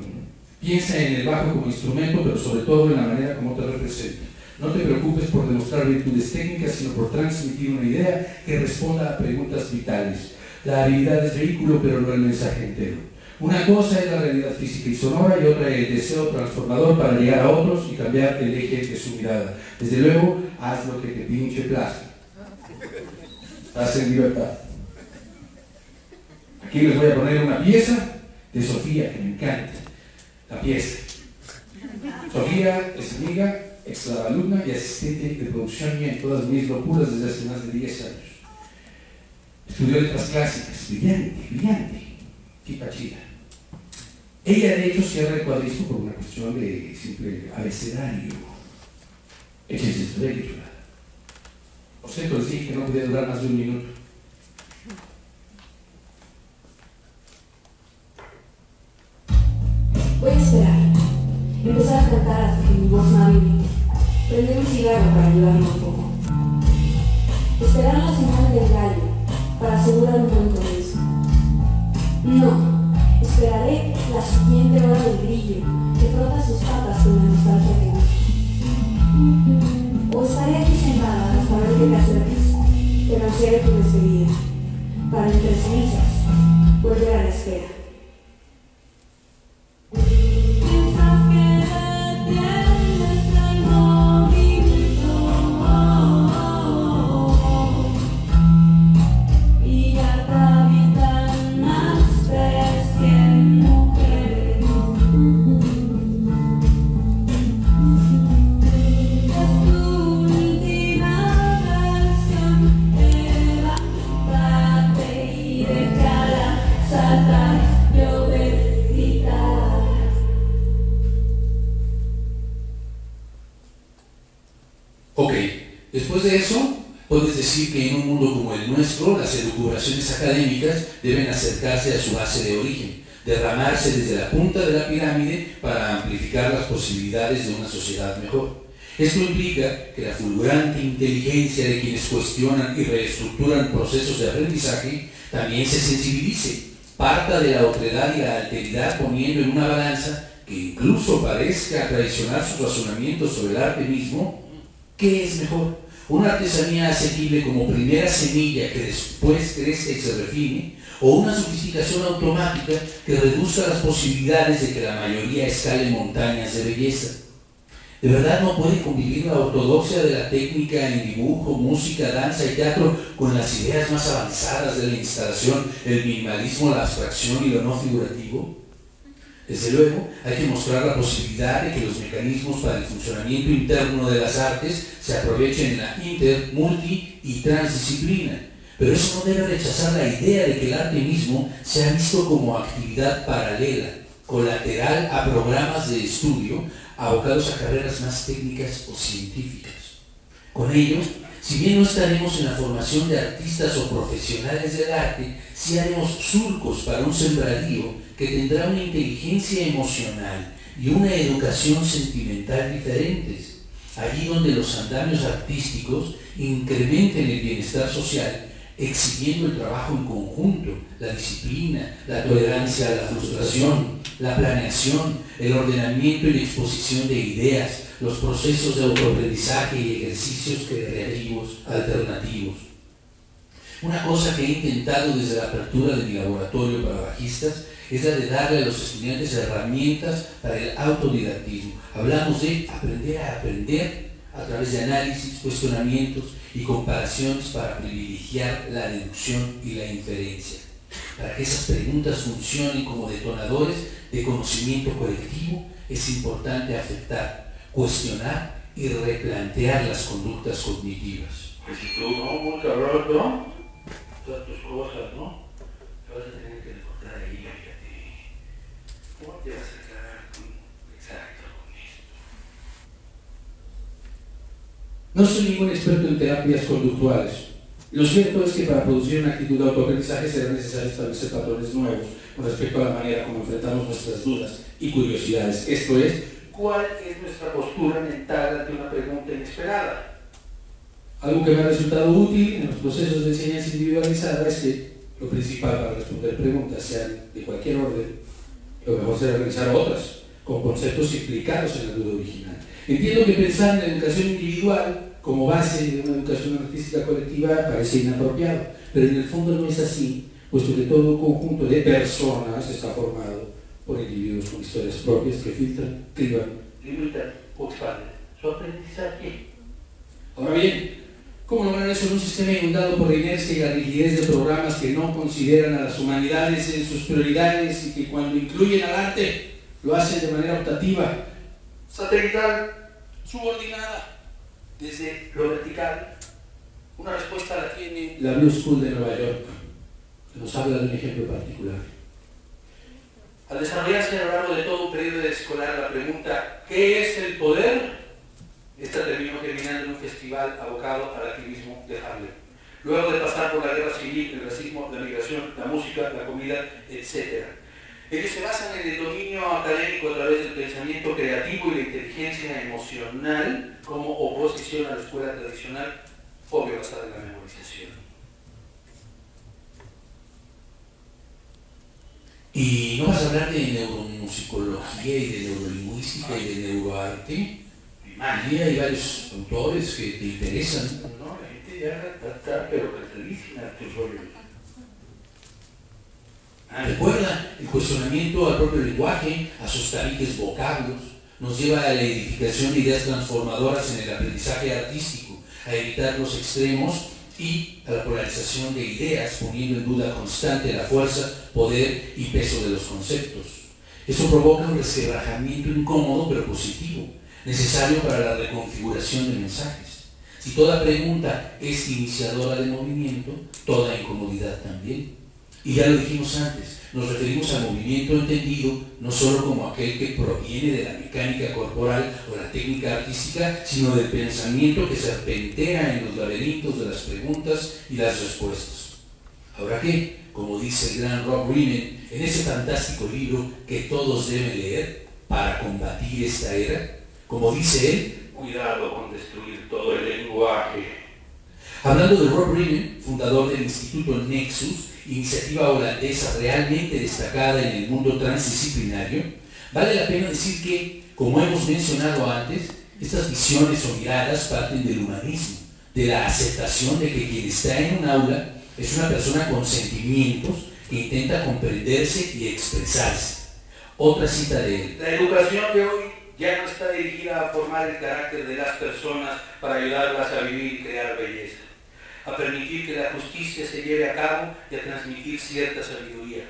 piensa en el bajo como instrumento, pero sobre todo en la manera como te representa. No te preocupes por demostrar virtudes técnicas, sino por transmitir una idea que responda a preguntas vitales. La habilidad es vehículo, pero no el mensaje entero. Una cosa es la realidad física y sonora, y otra el deseo transformador para llegar a otros y cambiar el eje de su mirada. Desde luego, haz lo que te pinche plazca. Estás en libertad. Aquí les voy a poner una pieza de Sofía, que me encanta. La pieza. Sofía es amiga, ex alumna y asistente de producción mía en todas mis locuras desde hace más de 10 años. Estudió letras clásicas, brillante, chica chida. Ella de hecho cierra el cuadrismo por una cuestión de simple abecedario. Échense esto de ello. Por cierto, les dije que no podía durar más de 1 minuto. Voy a esperar. Empezar a cantar hasta que mi voz no hable. Prender un cigarro para ayudarme un poco. Esperar la señal del gallo para asegurar un buen comienzo. No, esperaré la siguiente hora del grillo que frota sus patas con la nostalgia que gusta. O estaré aquí sentada hasta ver qué hacer, pero ansiaré tu despedida. Para entre cenizas, volver a la espera. Después de eso, puedes decir que en un mundo como el nuestro, las elucubraciones académicas deben acercarse a su base de origen, derramarse desde la punta de la pirámide para amplificar las posibilidades de una sociedad mejor. Esto implica que la fulgurante inteligencia de quienes cuestionan y reestructuran procesos de aprendizaje también se sensibilice, parta de la otredad y la alteridad poniendo en una balanza que incluso parezca traicionar sus razonamientos sobre el arte mismo. ¿Qué es mejor? ¿Una artesanía asequible como primera semilla que después crezca y se refine? ¿O una sofisticación automática que reduzca las posibilidades de que la mayoría escale montañas de belleza? ¿De verdad no puede convivir la ortodoxia de la técnica en dibujo, música, danza y teatro con las ideas más avanzadas de la instalación, el minimalismo, la abstracción y lo no figurativo? Desde luego, hay que mostrar la posibilidad de que los mecanismos para el funcionamiento interno de las artes se aprovechen en la inter, multi y transdisciplina. Pero eso no debe rechazar la idea de que el arte mismo sea visto como actividad paralela, colateral a programas de estudio, abocados a carreras más técnicas o científicas. Con ello, si bien no estaremos en la formación de artistas o profesionales del arte, sí haremos surcos para un sembradío que tendrá una inteligencia emocional y una educación sentimental diferentes, allí donde los andamios artísticos incrementen el bienestar social, exigiendo el trabajo en conjunto, la disciplina, la tolerancia a la frustración, la planeación, el ordenamiento y la exposición de ideas, los procesos de autoaprendizaje y ejercicios creativos alternativos. Una cosa que he intentado desde la apertura de mi laboratorio para bajistas es la de darle a los estudiantes herramientas para el autodidactismo. Hablamos de aprender a aprender a través de análisis, cuestionamientos y comparaciones para privilegiar la deducción y la inferencia. Para que esas preguntas funcionen como detonadores de conocimiento colectivo, es importante afectar, cuestionar y replantear las conductas cognitivas. Pues si tú, no, muy cabrón, ¿no? Todas tus cosas, ¿no? Te vas a tener que recortar ahí, fíjate. ¿Cómo te vas a aclarar exacto con esto? No soy ningún experto en terapias conductuales. Lo cierto es que para producir una actitud de autoaprendizaje será necesario establecer patrones nuevos con respecto a la manera como enfrentamos nuestras dudas y curiosidades. Esto es, ¿cuál es nuestra postura mental ante una pregunta inesperada? Algo que me ha resultado útil en los procesos de enseñanza individualizada es que lo principal para responder preguntas, sean de cualquier orden, lo mejor será realizar otras, con conceptos implicados en la duda original. Entiendo que pensar en la educación individual como base de una educación artística colectiva parece inapropiado, pero en el fondo no es así, puesto que todo conjunto de personas está formado por individuos con historias propias que filtran, criban, limitan o expanden su aprendizaje. Ahora bien, ¿cómo lograr eso en un sistema inundado por la inercia y la rigidez de programas que no consideran a las humanidades en sus prioridades y que cuando incluyen al arte lo hacen de manera optativa, Satelital, subordinada, desde lo vertical? Una respuesta la tiene la Blue School de Nueva York, que nos habla de un ejemplo particular. Al desarrollarse a lo largo de todo un periodo escolar la pregunta ¿qué es el poder?, esta terminó terminando en un festival abocado al activismo de Harlem. Luego de pasar por la guerra civil, el racismo, la migración, la música, la comida, etc. Ellos se basan en el dominio académico a través del pensamiento creativo y la inteligencia emocional como oposición a la escuela tradicional, obvio basada en la memorización. ¿Y no vas a hablar de neuromusicología y de neurolingüística y de neuroarte? Y hay varios autores que te interesan. No, la gente ya está, pero catalísima, tu rollo. Recuerda, el cuestionamiento al propio lenguaje, a sus tabiques vocablos, nos lleva a la edificación de ideas transformadoras en el aprendizaje artístico, a evitar los extremos y a la polarización de ideas, poniendo en duda constante la fuerza, poder y peso de los conceptos. Eso provoca un resquebrajamiento incómodo pero positivo, necesario para la reconfiguración de mensajes. Si toda pregunta es iniciadora de movimiento, toda incomodidad también. Y ya lo dijimos antes, nos referimos al movimiento entendido no solo como aquel que proviene de la mecánica corporal o la técnica artística, sino del pensamiento que serpentea en los laberintos de las preguntas y las respuestas. Ahora que, como dice el gran Rob Riemann en ese fantástico libro que todos deben leer para combatir esta era, como dice él, cuidado con destruir todo el lenguaje. Hablando de Rob Riemann, fundador del Instituto Nexus, iniciativa holandesa realmente destacada en el mundo transdisciplinario, vale la pena decir que, como hemos mencionado antes, estas visiones o miradas parten del humanismo, de la aceptación de que quien está en un aula es una persona con sentimientos que intenta comprenderse y expresarse. Otra cita de él. La educación de hoy ya no está dirigida a formar el carácter de las personas para ayudarlas a vivir y crear belleza, a permitir que la justicia se lleve a cabo y a transmitir cierta sabiduría.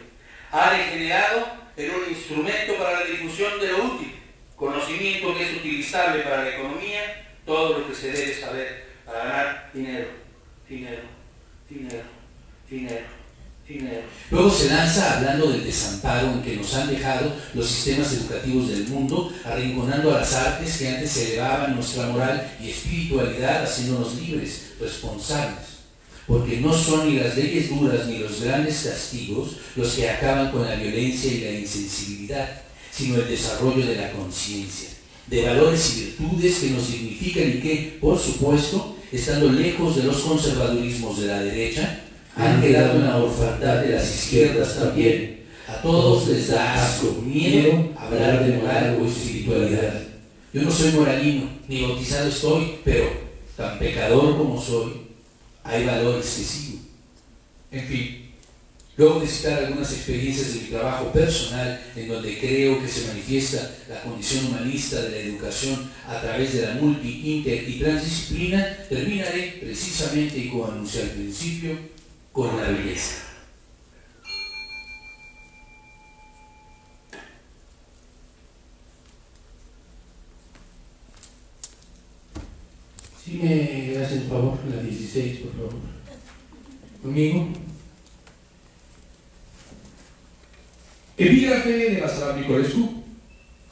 Ha degenerado en un instrumento para la difusión de lo útil, conocimiento que es utilizable para la economía, todo lo que se debe saber para ganar dinero, dinero, dinero, dinero, dinero. Luego se lanza hablando del desamparo en que nos han dejado los sistemas educativos del mundo, arrinconando a las artes que antes elevaban nuestra moral y espiritualidad, haciéndonos libres, responsables. Porque no son ni las leyes duras ni los grandes castigos los que acaban con la violencia y la insensibilidad, sino el desarrollo de la conciencia, de valores y virtudes que nos dignifican y que, por supuesto, estando lejos de los conservadurismos de la derecha, han quedado en la orfandad de las izquierdas también. A todos les da asco, miedo hablar de moral o espiritualidad. Yo no soy moralino, ni bautizado estoy, pero tan pecador como soy, hay valores que sigo. En fin, luego de citar algunas experiencias de mi trabajo personal en donde creo que se manifiesta la condición humanista de la educación a través de la multi, inter y transdisciplina, terminaré precisamente, y como anuncié al principio, con la belleza. Si me hacen el favor, la 16, por favor. Conmigo. Epígrafe de Václav Nicolescu,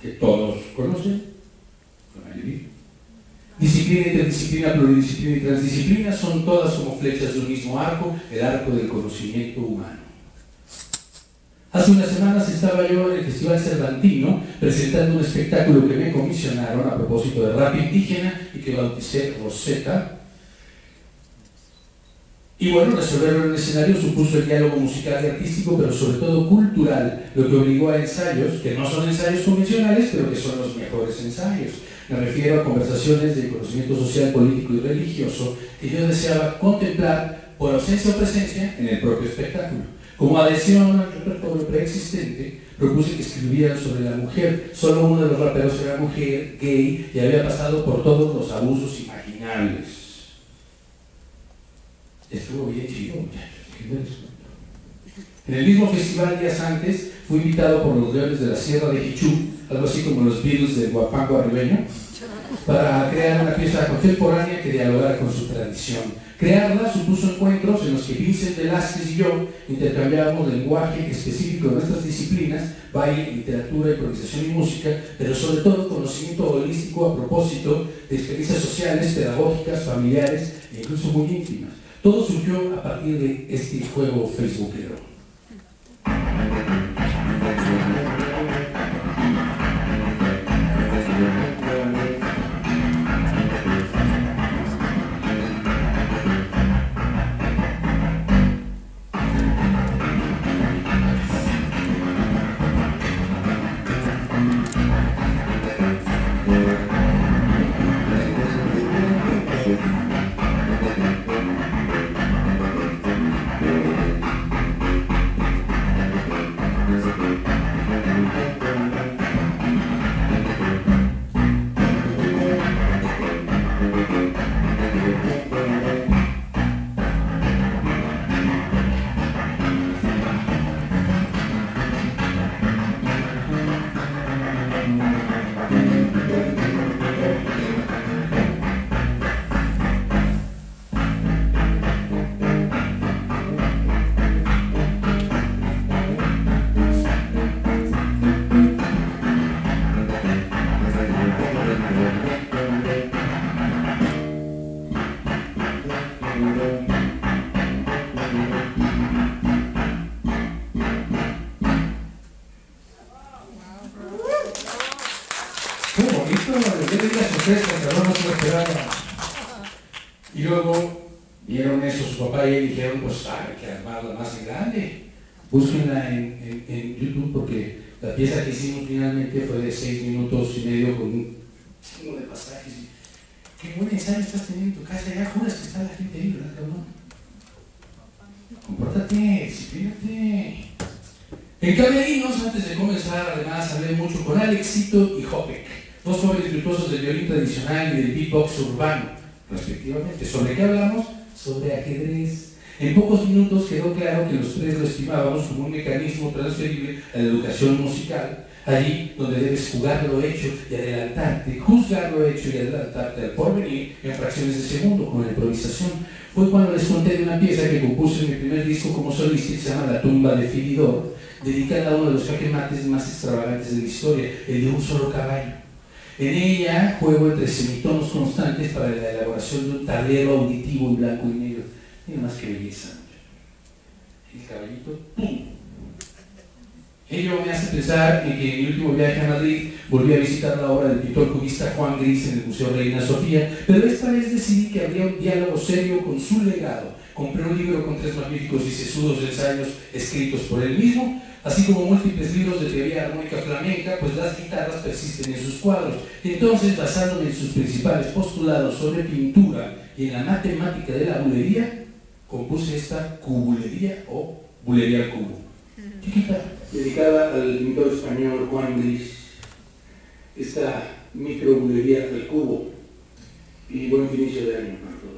que todos conocen, la mayoría. Disciplina, interdisciplina, pluridisciplina y transdisciplina son todas como flechas de un mismo arco, el arco del conocimiento humano. Hace unas semanas estaba yo en el Festival Cervantino presentando un espectáculo que me comisionaron a propósito de rap indígena y que bauticé Rosetta, Y bueno, resolverlo en el escenario supuso el diálogo musical y artístico, pero sobre todo cultural, lo que obligó a ensayos, que no son ensayos convencionales, pero que son los mejores ensayos. Me refiero a conversaciones de conocimiento social, político y religioso que yo deseaba contemplar por ausencia o presencia en el propio espectáculo. Como adhesión al repertorio preexistente, propuse que escribieran sobre la mujer. Solo uno de los raperos era mujer, gay, y había pasado por todos los abusos imaginables. Estuvo bien chido, muchachos. En el mismo festival, días antes, fui invitado por los Leones de la Sierra de Jichú, algo así como los Beatles de Huapango Arribeño, para crear una pieza contemporánea que dialogara con su tradición. Crearla supuso encuentros en los que Vincent Velázquez y yo intercambiábamos lenguaje específico de nuestras disciplinas, baile, literatura, improvisación y música, pero sobre todo conocimiento holístico a propósito de experiencias sociales, pedagógicas, familiares e incluso muy íntimas. Todo surgió a partir de este juego facebookero. Y luego vieron eso su papá y dijeron, pues hay que armarla más en grande. Búsquenla en YouTube porque la pieza que hicimos finalmente fue de 6 minutos y medio con un chingo de pasajes. Qué buen ensayo estás teniendo en tu casa, ya juras que está la gente ahí, ¿verdad, cabrón? Compórtate, disciplínate. En Camerinos, antes de comenzar, además hablé mucho con Alexito y Hopek, dos jóvenes virtuosos del violín tradicional y del beatbox urbano, respectivamente. ¿Sobre qué hablamos? Sobre ajedrez. En pocos minutos quedó claro que los tres lo estimábamos como un mecanismo transferible a la educación musical, allí donde debes jugar lo hecho y adelantarte, juzgar lo hecho y adelantarte al porvenir en fracciones de segundo, con la improvisación. Fue cuando les conté de una pieza que compuse en mi primer disco como solista, que se llama La tumba de Filidor, dedicada a uno de los jaquemates más extravagantes de la historia, el de un solo caballo. En ella juego entre semitonos constantes para la elaboración de un tablero auditivo en blanco y negro. Mira más que belleza. El caballito, ¡pum! Ello me hace pensar en que en mi último viaje a Madrid volví a visitar la obra del pintor cubista Juan Gris en el Museo Reina Sofía, pero esta vez decidí que habría un diálogo serio con su legado. Compré un libro con 3 magníficos y sesudos ensayos escritos por él mismo, así como múltiples libros de teoría armónica flamenca, pues las guitarras persisten en sus cuadros. Entonces, basándome en sus principales postulados sobre pintura y en la matemática de la bulería, compuse esta cubulería o bulería al cubo. Chiquita, dedicada al pintor español Juan Gris, esta microbulería al cubo. Y buen inicio de año para todos.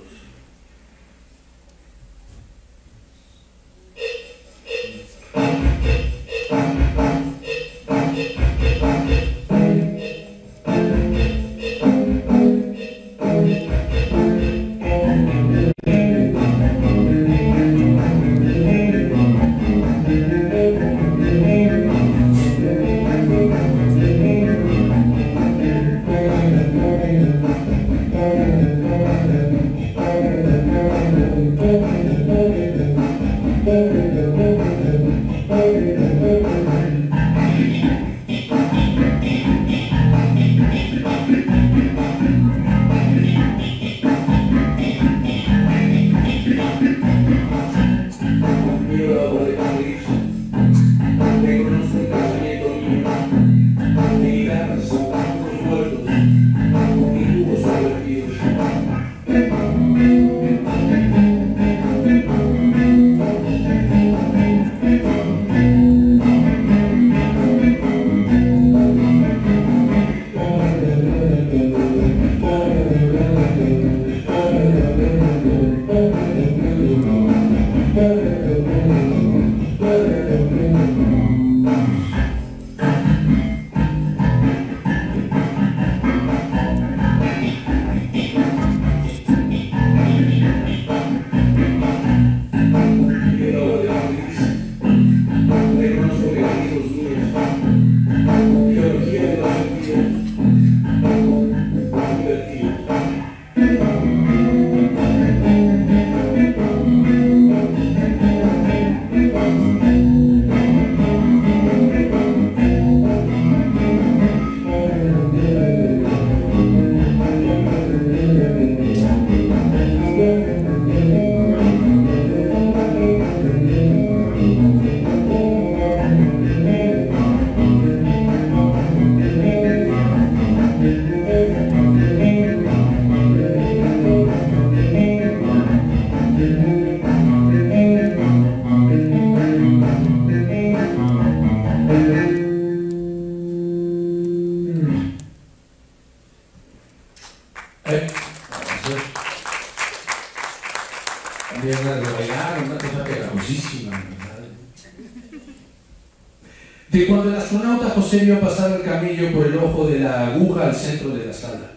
De cuando el astronauta José vio pasar el camello por el ojo de la aguja al centro de la sala.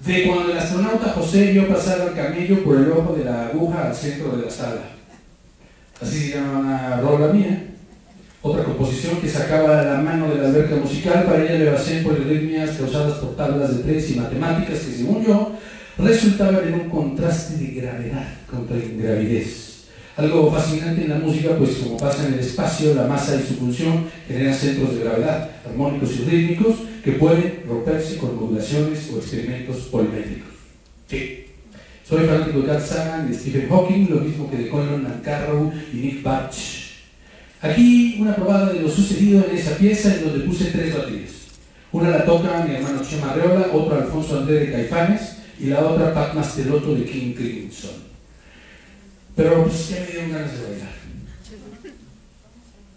De cuando el astronauta José vio pasar al camello por el ojo de la aguja al centro de la sala. Así se llama una rola mía. Otra composición que sacaba la mano de la alberca musical. Para ella me basé en polirritmias causadas por tablas de 3 y matemáticas que, según yo, resultaban en un contraste de gravedad contra ingravidez. Algo fascinante en la música, pues como pasa en el espacio, la masa y su función generan centros de gravedad armónicos y rítmicos que pueden romperse con modulaciones o experimentos polimétricos. Sí. Soy fanático de Carl Sagan y de Stephen Hawking, lo mismo que de Conlon McCarrow y Nick Bach. Aquí una probada de lo sucedido en esa pieza en donde puse 3 baterías. Una la toca mi hermano Chema Arreola, otra Alfonso André de Caifanes y la otra Pat Mastelotto de King Crimson. Pero pues ya me dieron ganas de bailar.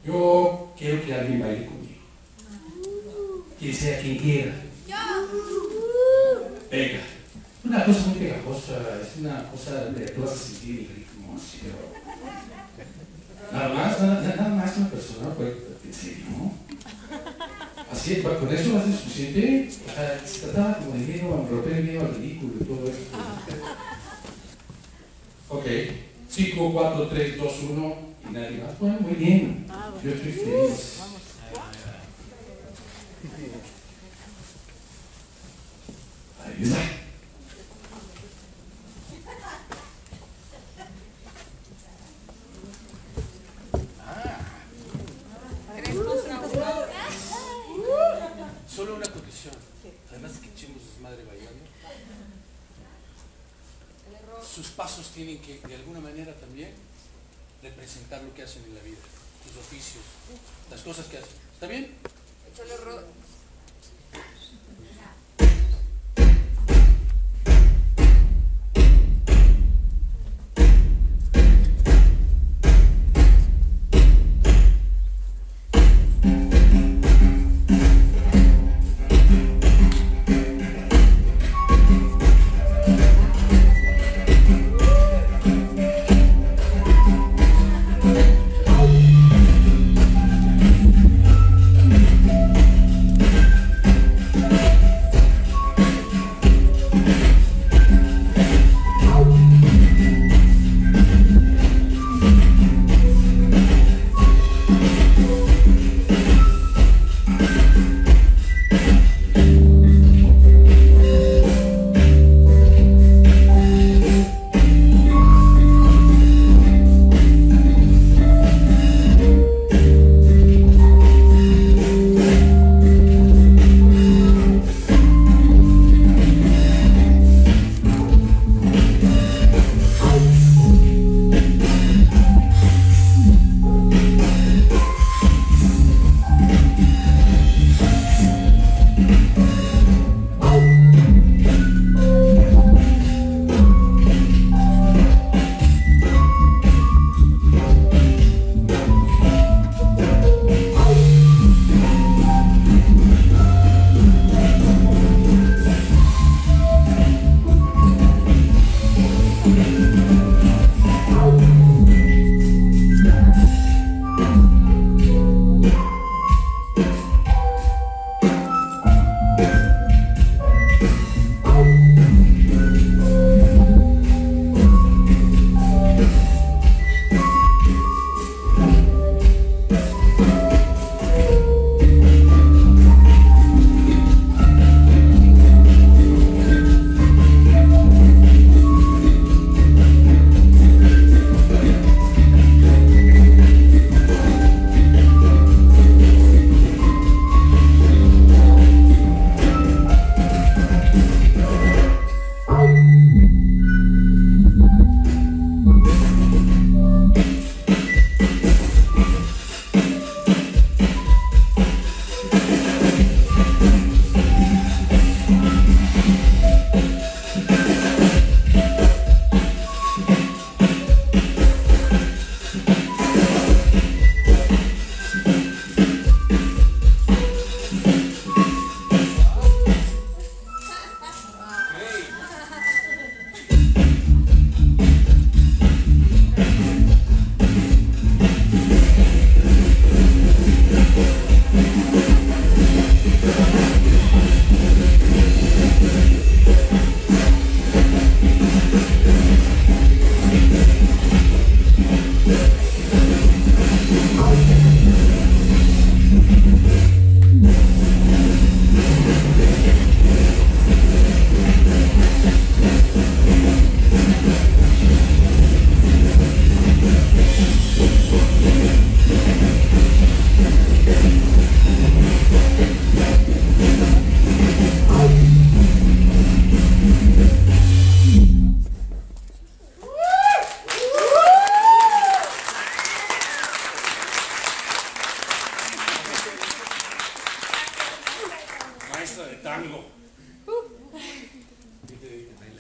Yo quiero que alguien baile conmigo. Que sea quien quiera. Venga. Una cosa muy pegajosa, es una cosa de que vas a sentir el ritmo, así, pero... Nada más una persona puede decir, ¿no? Así, con eso va a ser suficiente. Se trataba como de miedo, romper el miedo al ridículo y todo eso. Ok. 5, 4, 3, 2, 1 y nadie más. Bueno, muy bien. Yo estoy feliz. Ayuda. Solo una condición. Además de que Chimbo es madre bailando. Sus pasos tienen que, de alguna manera también, representar lo que hacen en la vida, sus oficios, las cosas que hacen. ¿Está bien? Échale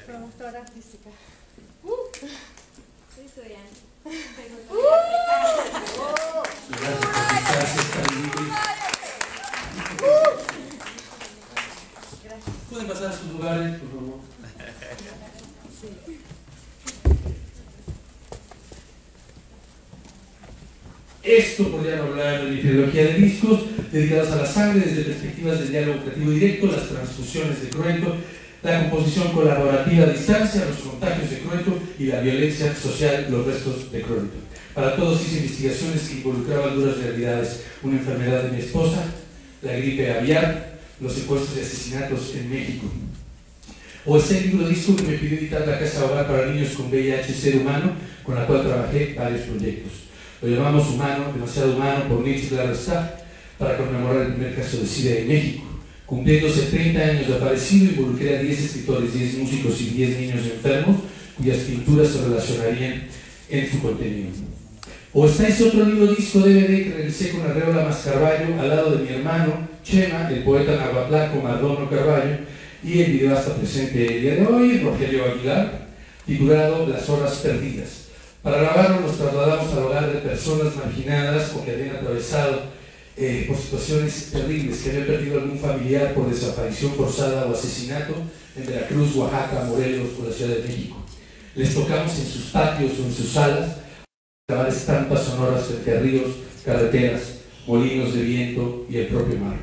Promotora artística. Soy estudiante. Pueden pasar a sus lugares, por favor. Esto podría hablar de mi trilogía de discos dedicados a la sangre desde perspectivas del diálogo creativo directo, las transfusiones de Cruento, la composición colaborativa a distancia, los contagios de Cruento y la violencia social, los restos de Cruento. Para todos hice investigaciones que involucraban duras realidades, una enfermedad de mi esposa, la gripe aviar, los secuestros y asesinatos en México. O ese libro disco que me pidió editar la Casa Hogar para Niños con VIH Ser Humano, con la cual trabajé varios proyectos. Lo llamamos Humano, demasiado humano, por Nietzsche, claro está, para conmemorar el primer caso de SIDA en México. Cumpliéndose 30 años de aparecido, involucré a 10 escritores, 10 músicos y 10 niños enfermos, cuyas pinturas se relacionarían en su contenido. O está ese otro libro disco DVD que realicé con Arreola Mascarballo, al lado de mi hermano Chema, el poeta nahuatlaco Mardono Carballo, y el videoasta presente el día de hoy, Rogelio Aguilar, titulado Las Horas Perdidas. Para grabarlo nos trasladamos al hogar de personas marginadas o que habían atravesado por situaciones terribles, que habían perdido algún familiar por desaparición forzada o asesinato en Veracruz, Oaxaca, Morelos o la Ciudad de México. Les tocamos en sus patios o en sus salas, grabar estampas sonoras frente a ríos, carreteras, molinos de viento y el propio mar.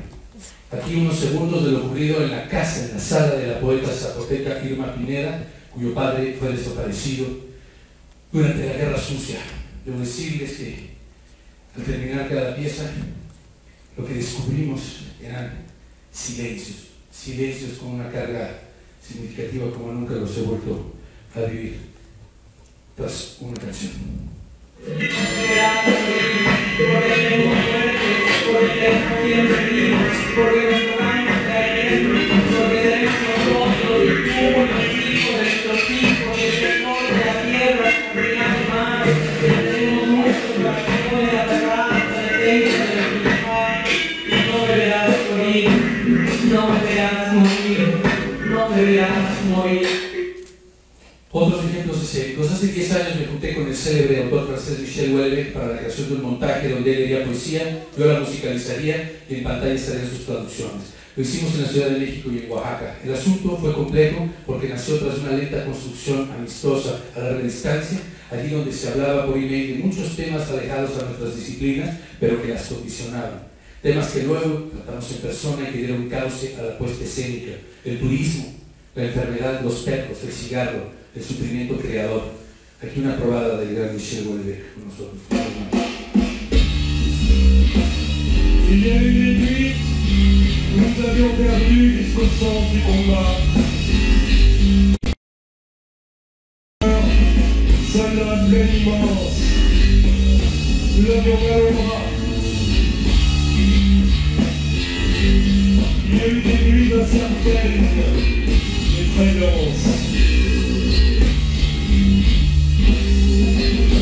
Aquí unos segundos de lo ocurrido en la casa, en la sala de la poeta zapoteca Irma Pineda, cuyo padre fue desaparecido durante la Guerra Sucia. Debo decirles que al terminar cada pieza, lo que descubrimos eran silencios, silencios con una carga significativa como nunca los he vuelto a vivir tras una canción. Otros ejemplos escénicos. Hace 10 años me junté con el célebre autor francés Michel Houellebecq para la creación de un montaje donde él leería poesía, yo la musicalizaría y en pantalla estarían sus traducciones. Lo hicimos en la Ciudad de México y en Oaxaca. El asunto fue complejo porque nació tras una lenta construcción amistosa a larga distancia, allí donde se hablaba por email de muchos temas alejados a nuestras disciplinas, pero que las condicionaban. Temas que luego tratamos en persona y que dieron cauce a la puesta escénica, el turismo, la enfermedad, los perros, el cigarro, el sufrimiento creador. Aquí una probada del gran Michel Houellebecq con nosotros. Il y a eu des nuits où nous avions perdu jusqu'au centre du combat. Seul dans la plaine immense, nous l'avions mal au bras. Il y a eu des nuits incertaines et très denses.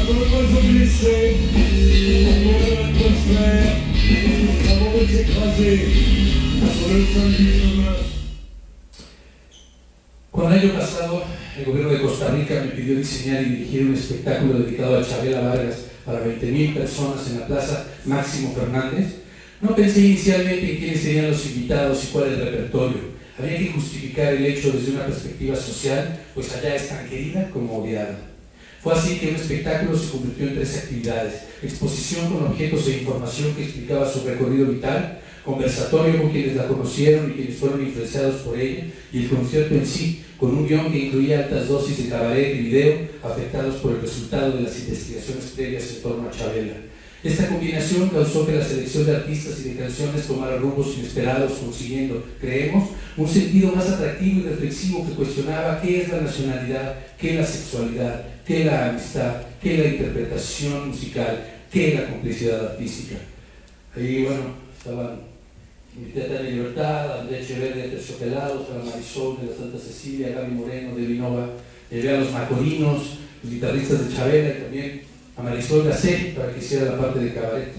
Comme un oiseau blessé, au fond de l'atmosphère, avant de s'écraser sur le sol du chemin. Con el año pasado, el gobierno de Costa Rica me pidió diseñar y dirigir un espectáculo dedicado a Chavela Vargas para 20.000 personas en la Plaza Máximo Fernández. No pensé inicialmente en quiénes serían los invitados y cuál el repertorio. Había que justificar el hecho desde una perspectiva social, pues allá es tan querida como odiada. Fue así que un espectáculo se convirtió en 3 actividades: exposición con objetos e información que explicaba su recorrido vital, conversatorio con quienes la conocieron y quienes fueron influenciados por ella, y el concierto en sí, con un guión que incluía altas dosis de cabaret y video, afectados por el resultado de las investigaciones previas en torno a Chavela. Esta combinación causó que la selección de artistas y de canciones tomara rumbos inesperados, consiguiendo, creemos, un sentido más atractivo y reflexivo que cuestionaba qué es la nacionalidad, qué es la sexualidad, qué es la amistad, qué es la interpretación musical, qué es la complicidad artística. Ahí, bueno, estaban Teta de Libertad, André Echeverría de Terciopelados, la Marisol de la Santa Cecilia, Gaby Moreno de Vinova, a los Macorinos, los guitarristas de Chavela y también a Marisol Gacé para que hiciera la parte de cabaret.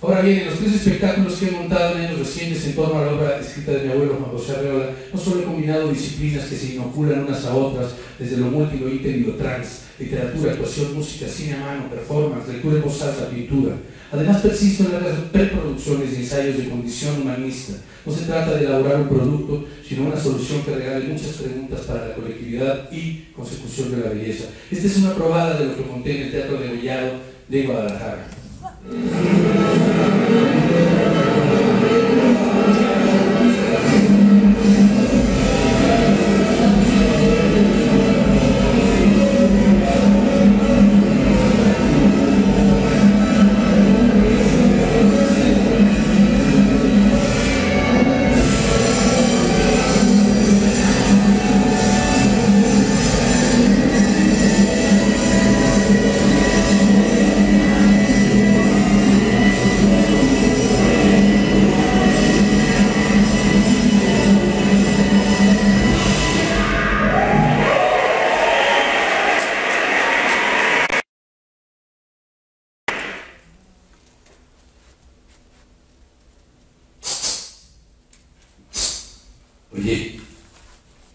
Ahora bien, en los 3 espectáculos que he montado en años recientes en torno a la obra escrita de mi abuelo Juan José Arreola, no solo he combinado disciplinas que se inoculan unas a otras, desde lo multi, lo inter y lo trans, literatura, actuación, música, cine a mano, performance, lectura en voz alta, pintura. Además persisto en las preproducciones y ensayos de condición humanista. No se trata de elaborar un producto, sino una solución que regale muchas preguntas para la colectividad y consecución de la belleza. Esta es una probada de lo que monté en el Teatro de Gollado de Guadalajara.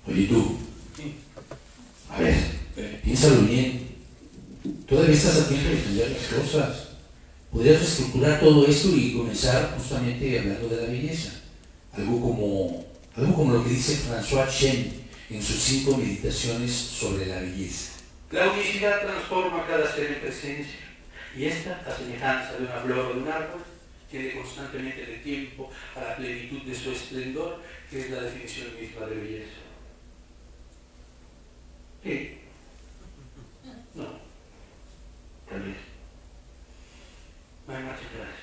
Oye tú, a ver, piénsalo bien, todavía estás a tiempo de cambiar las cosas. Podrías reestructurar todo esto y comenzar justamente hablando de la belleza, algo como lo que dice François Chen en sus 5 meditaciones sobre la belleza. La unicidad transforma cada ser en presencia, y esta, a semejanza de una flor o de un árbol, tiene constantemente el tiempo a la plenitud de su esplendor, que es la definición misma de belleza. ¿Sí? No. Tal vez. No hay marcha atrás.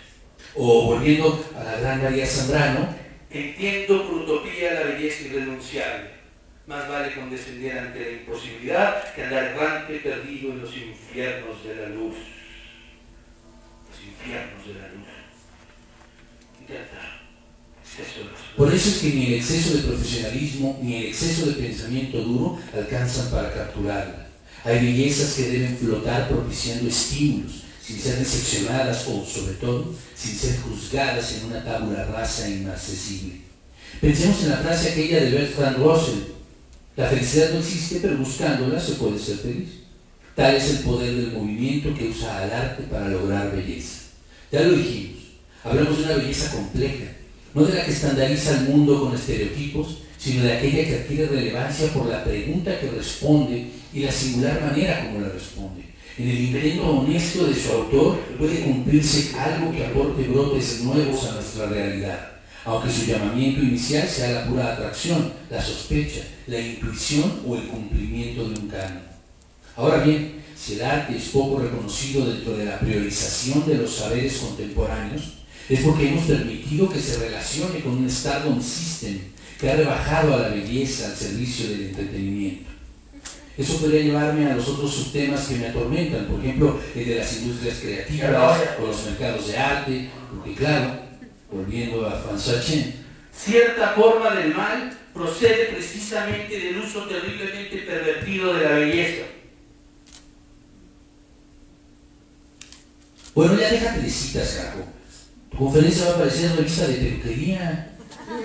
O volviendo a la gran María Zambrano, entiendo por utopía la belleza irrenunciable. Más vale condescender ante la imposibilidad que andar errante perdido en los infiernos de la luz. Los infiernos de la luz. Por eso es que ni el exceso de profesionalismo ni el exceso de pensamiento duro alcanzan para capturarla. Hay bellezas que deben flotar propiciando estímulos, sin ser diseccionadas o, sobre todo, sin ser juzgadas en una tabula rasa e inaccesible. Pensemos en la frase aquella de Bertrand Russell: la felicidad no existe, pero buscándola se puede ser feliz. Tal es el poder del movimiento que usa al arte para lograr belleza. Ya lo dijimos, hablamos de una belleza compleja, no de la que estandariza al mundo con estereotipos, sino de aquella que adquiere relevancia por la pregunta que responde y la singular manera como la responde. En el intento honesto de su autor puede cumplirse algo que aporte brotes nuevos a nuestra realidad, aunque su llamamiento inicial sea la pura atracción, la sospecha, la intuición o el cumplimiento de un canon. Ahora bien, si el arte es poco reconocido dentro de la priorización de los saberes contemporáneos, es porque hemos permitido que se relacione con un stardom system que ha rebajado a la belleza al servicio del entretenimiento. Eso podría llevarme a los otros subtemas que me atormentan, por ejemplo, el de las industrias creativas o los mercados de arte, porque claro, volviendo a François Chen, cierta forma del mal procede precisamente del uso terriblemente pervertido de la belleza. Bueno, ya déjate de citas, carajo. Tu conferencia va a parecer revista de peluquería.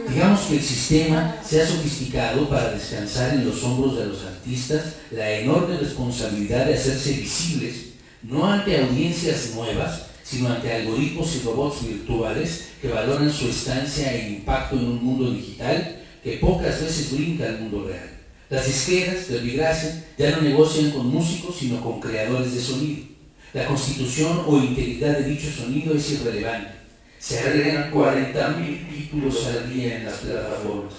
Digamos que el sistema se ha sofisticado para descansar en los hombros de los artistas la enorme responsabilidad de hacerse visibles, no ante audiencias nuevas, sino ante algoritmos y robots virtuales que valoran su estancia e impacto en un mundo digital que pocas veces brinca al mundo real. Las disqueras, verbigracia, ya no negocian con músicos, sino con creadores de sonido. La constitución o integridad de dicho sonido es irrelevante. Se agregan 40.000 títulos al día en las plataformas.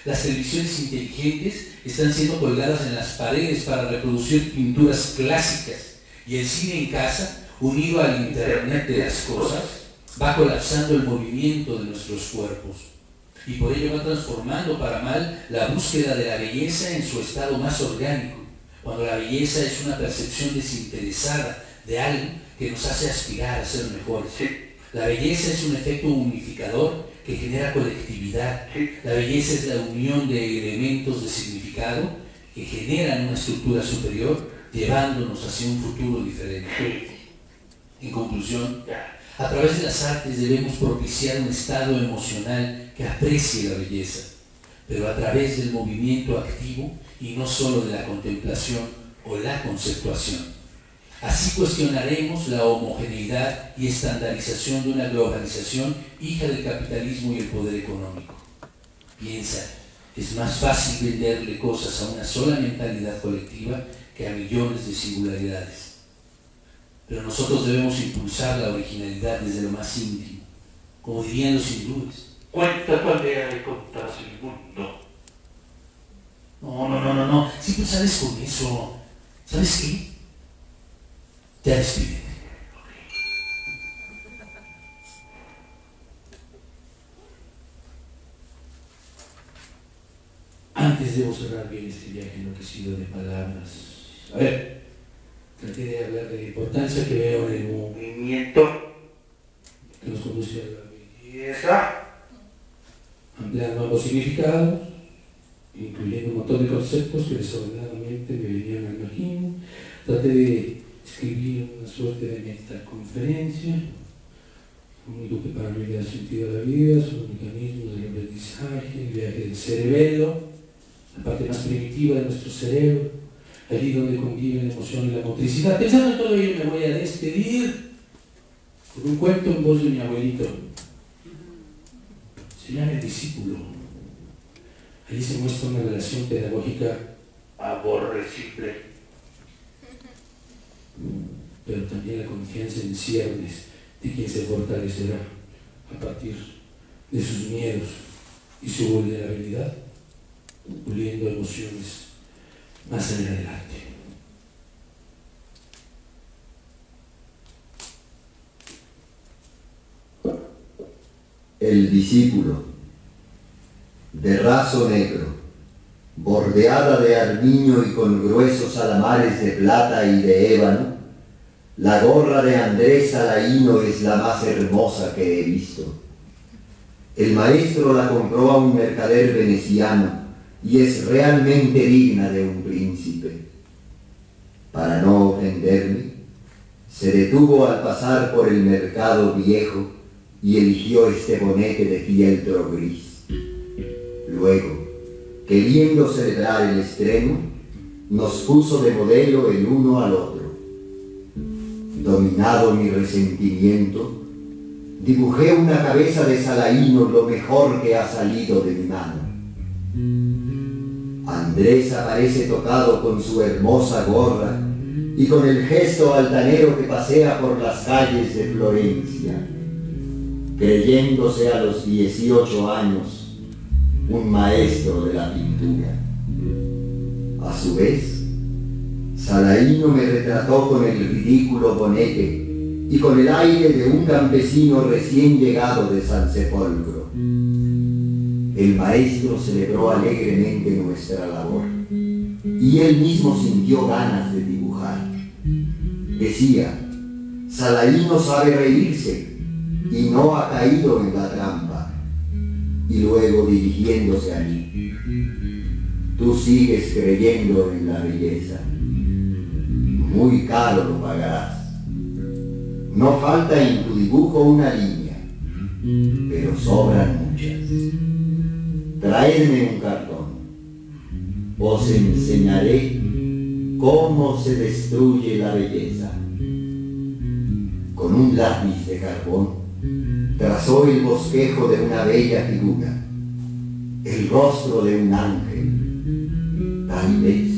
Las televisiones inteligentes están siendo colgadas en las paredes para reproducir pinturas clásicas, y el cine en casa, unido al Internet de las cosas, va colapsando el movimiento de nuestros cuerpos, y por ello va transformando para mal la búsqueda de la belleza en su estado más orgánico, cuando la belleza es una percepción desinteresada de algo que nos hace aspirar a ser mejores. La belleza es un efecto unificador que genera colectividad. La belleza es la unión de elementos de significado que generan una estructura superior, llevándonos hacia un futuro diferente. En conclusión, a través de las artes debemos propiciar un estado emocional que aprecie la belleza, pero a través del movimiento activo y no solo de la contemplación o la conceptuación. Así cuestionaremos la homogeneidad y estandarización de una globalización hija del capitalismo y el poder económico. Piensa, es más fácil venderle cosas a una sola mentalidad colectiva que a millones de singularidades. Pero nosotros debemos impulsar la originalidad desde lo más íntimo, como dirían los hindúes. Cuenta cuál era y contarás el mundo. No. Siempre sales con eso. ¿Sabes qué? Ya despídete. Antes debo cerrar bien este viaje enloquecido de palabras. A ver, traté de hablar de la importancia que veo en el Movimiento. que nos conduce a la Belleza. ampliar nuevos significados, incluyendo un montón de conceptos que desordenadamente me venían al margen. Traté de escribir una suerte de metaconferencia, lo único que para mí le da sentido a la vida son los mecanismos del aprendizaje, el viaje del cerebelo, la parte más primitiva de nuestro cerebro, allí donde conviven la emoción y la motricidad. Pensando en todo ello, me voy a despedir con un cuento en voz de mi abuelito. Se llama El discípulo. Allí se muestra una relación pedagógica Aborrecible. pero también la confianza en ciernes de quien se fortalecerá a partir de sus miedos y su vulnerabilidad, puliendo emociones más allá del arte. El discípulo, de raso negro, bordeada de armiño y con gruesos alamares de plata y de ébano, la gorra de Andrés Salaíno es la más hermosa que he visto. El maestro la compró a un mercader veneciano y es realmente digna de un príncipe. Para no ofenderme, se detuvo al pasar por el mercado viejo y eligió este bonete de fieltro gris. Luego, queriendo celebrar el estreno, nos puso de modelo el uno al otro. Dominado mi resentimiento, dibujé una cabeza de Salaíno lo mejor que ha salido de mi mano. Andrés aparece tocado con su hermosa gorra y con el gesto altanero que pasea por las calles de Florencia, creyéndose a los 18 años un maestro de la pintura. A su vez, Salaíno me retrató con el ridículo bonete y con el aire de un campesino recién llegado de San Sepolcro. El maestro celebró alegremente nuestra labor y él mismo sintió ganas de dibujar. Decía, Salaíno sabe reírse y no ha caído en la trampa. Y luego, dirigiéndose a mí, tú sigues creyendo en la belleza. Muy caro lo pagarás. No falta en tu dibujo una línea, pero sobran muchas. Traedme un cartón. Os enseñaré cómo se destruye la belleza. Con un lápiz de carbón, trazó el bosquejo de una bella figura, el rostro de un ángel, tal vez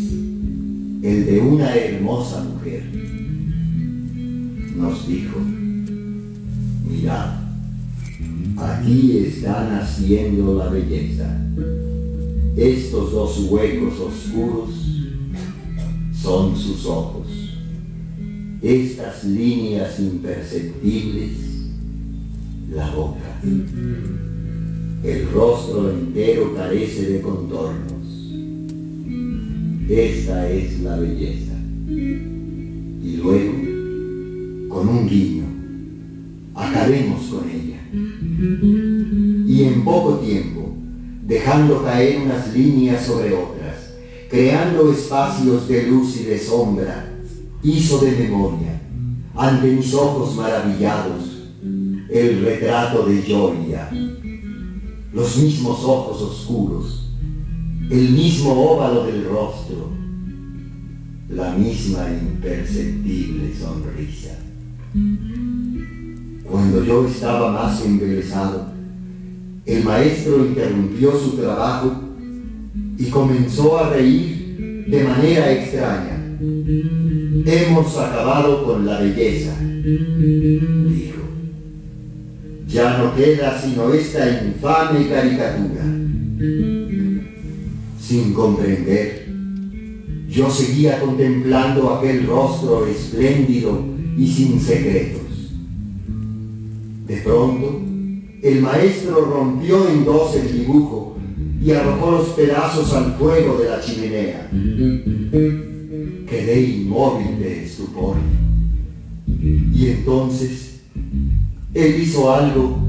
el de una hermosa mujer. Nos dijo, mirad, Aquí está naciendo la belleza. Estos dos huecos oscuros son sus ojos. Estas líneas imperceptibles, la boca. El rostro entero carece de contornos. Esta es la belleza. Y luego, con un guiño, acabemos con ella. Y en poco tiempo, dejando caer unas líneas sobre otras, creando espacios de luz y de sombra, hizo de memoria, ante mis ojos maravillados, el retrato de Gioia. Los mismos ojos oscuros, el mismo óvalo del rostro, la misma imperceptible sonrisa. Cuando yo estaba más embelesado, el maestro interrumpió su trabajo y comenzó a reír de manera extraña. Hemos acabado con la belleza, dijo. Ya no queda sino esta infame caricatura. Sin comprender, yo seguía contemplando aquel rostro espléndido y sin secretos. De pronto, el maestro rompió en dos el dibujo y arrojó los pedazos al fuego de la chimenea. Quedé inmóvil de estupor. Y entonces, él hizo algo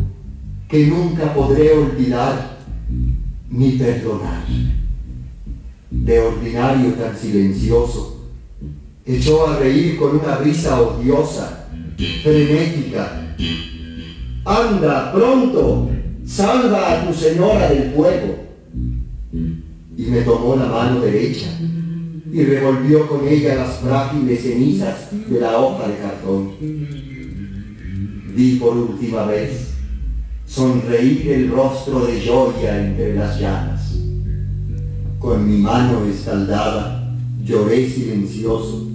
que nunca podré olvidar ni perdonar. De ordinario tan silencioso, echó a reír con una risa odiosa, frenética. ¡Anda, pronto! ¡Salva a tu señora del fuego! Y me tomó la mano derecha y revolvió con ella las frágiles cenizas de la hoja de cartón. Vi por última vez sonreír el rostro de Gioia entre las llamas. Con mi mano escaldada lloré silencioso,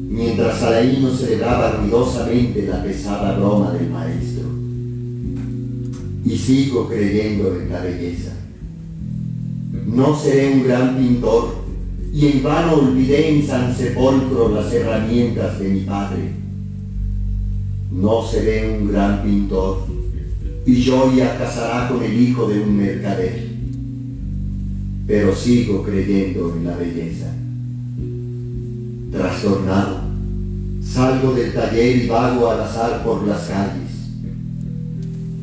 mientras Alaíno celebraba ruidosamente la pesada broma del maestro. Y sigo creyendo en la belleza. No seré un gran pintor, y en vano olvidé en San Sepolcro las herramientas de mi padre. No seré un gran pintor, y Gioia casará con el hijo de un mercader. Pero sigo creyendo en la belleza. Trastornado, salgo del taller y vago al azar por las calles.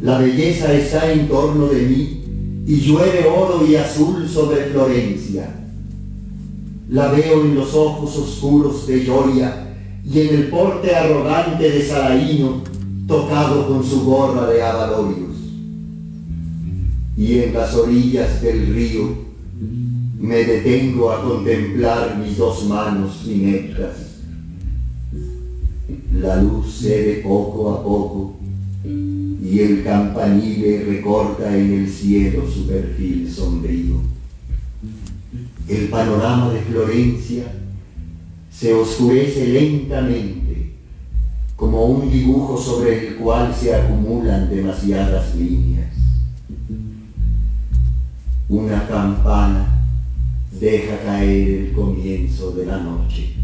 La belleza está en torno de mí y llueve oro y azul sobre Florencia. La veo en los ojos oscuros de Gioia y en el porte arrogante de Salaíno, tocado con su gorra de abalorios. Y en las orillas del río me detengo a contemplar mis dos manos ineptas. La luz cede poco a poco y el campanile recorta en el cielo su perfil sombrío. El panorama de Florencia se oscurece lentamente, como un dibujo sobre el cual se acumulan demasiadas líneas. Una campana deja caer el comienzo de la noche.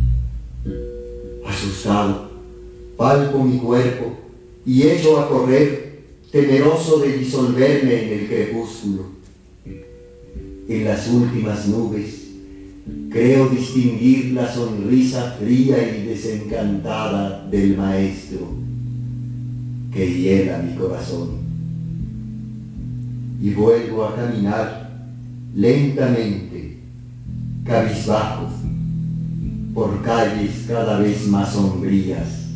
Asustado, palpo mi cuerpo y echo a correr, temeroso de disolverme en el crepúsculo. En las últimas nubes creo distinguir la sonrisa fría y desencantada del maestro que hiela mi corazón. Y vuelvo a caminar lentamente, cabizbajo, por calles cada vez más sombrías,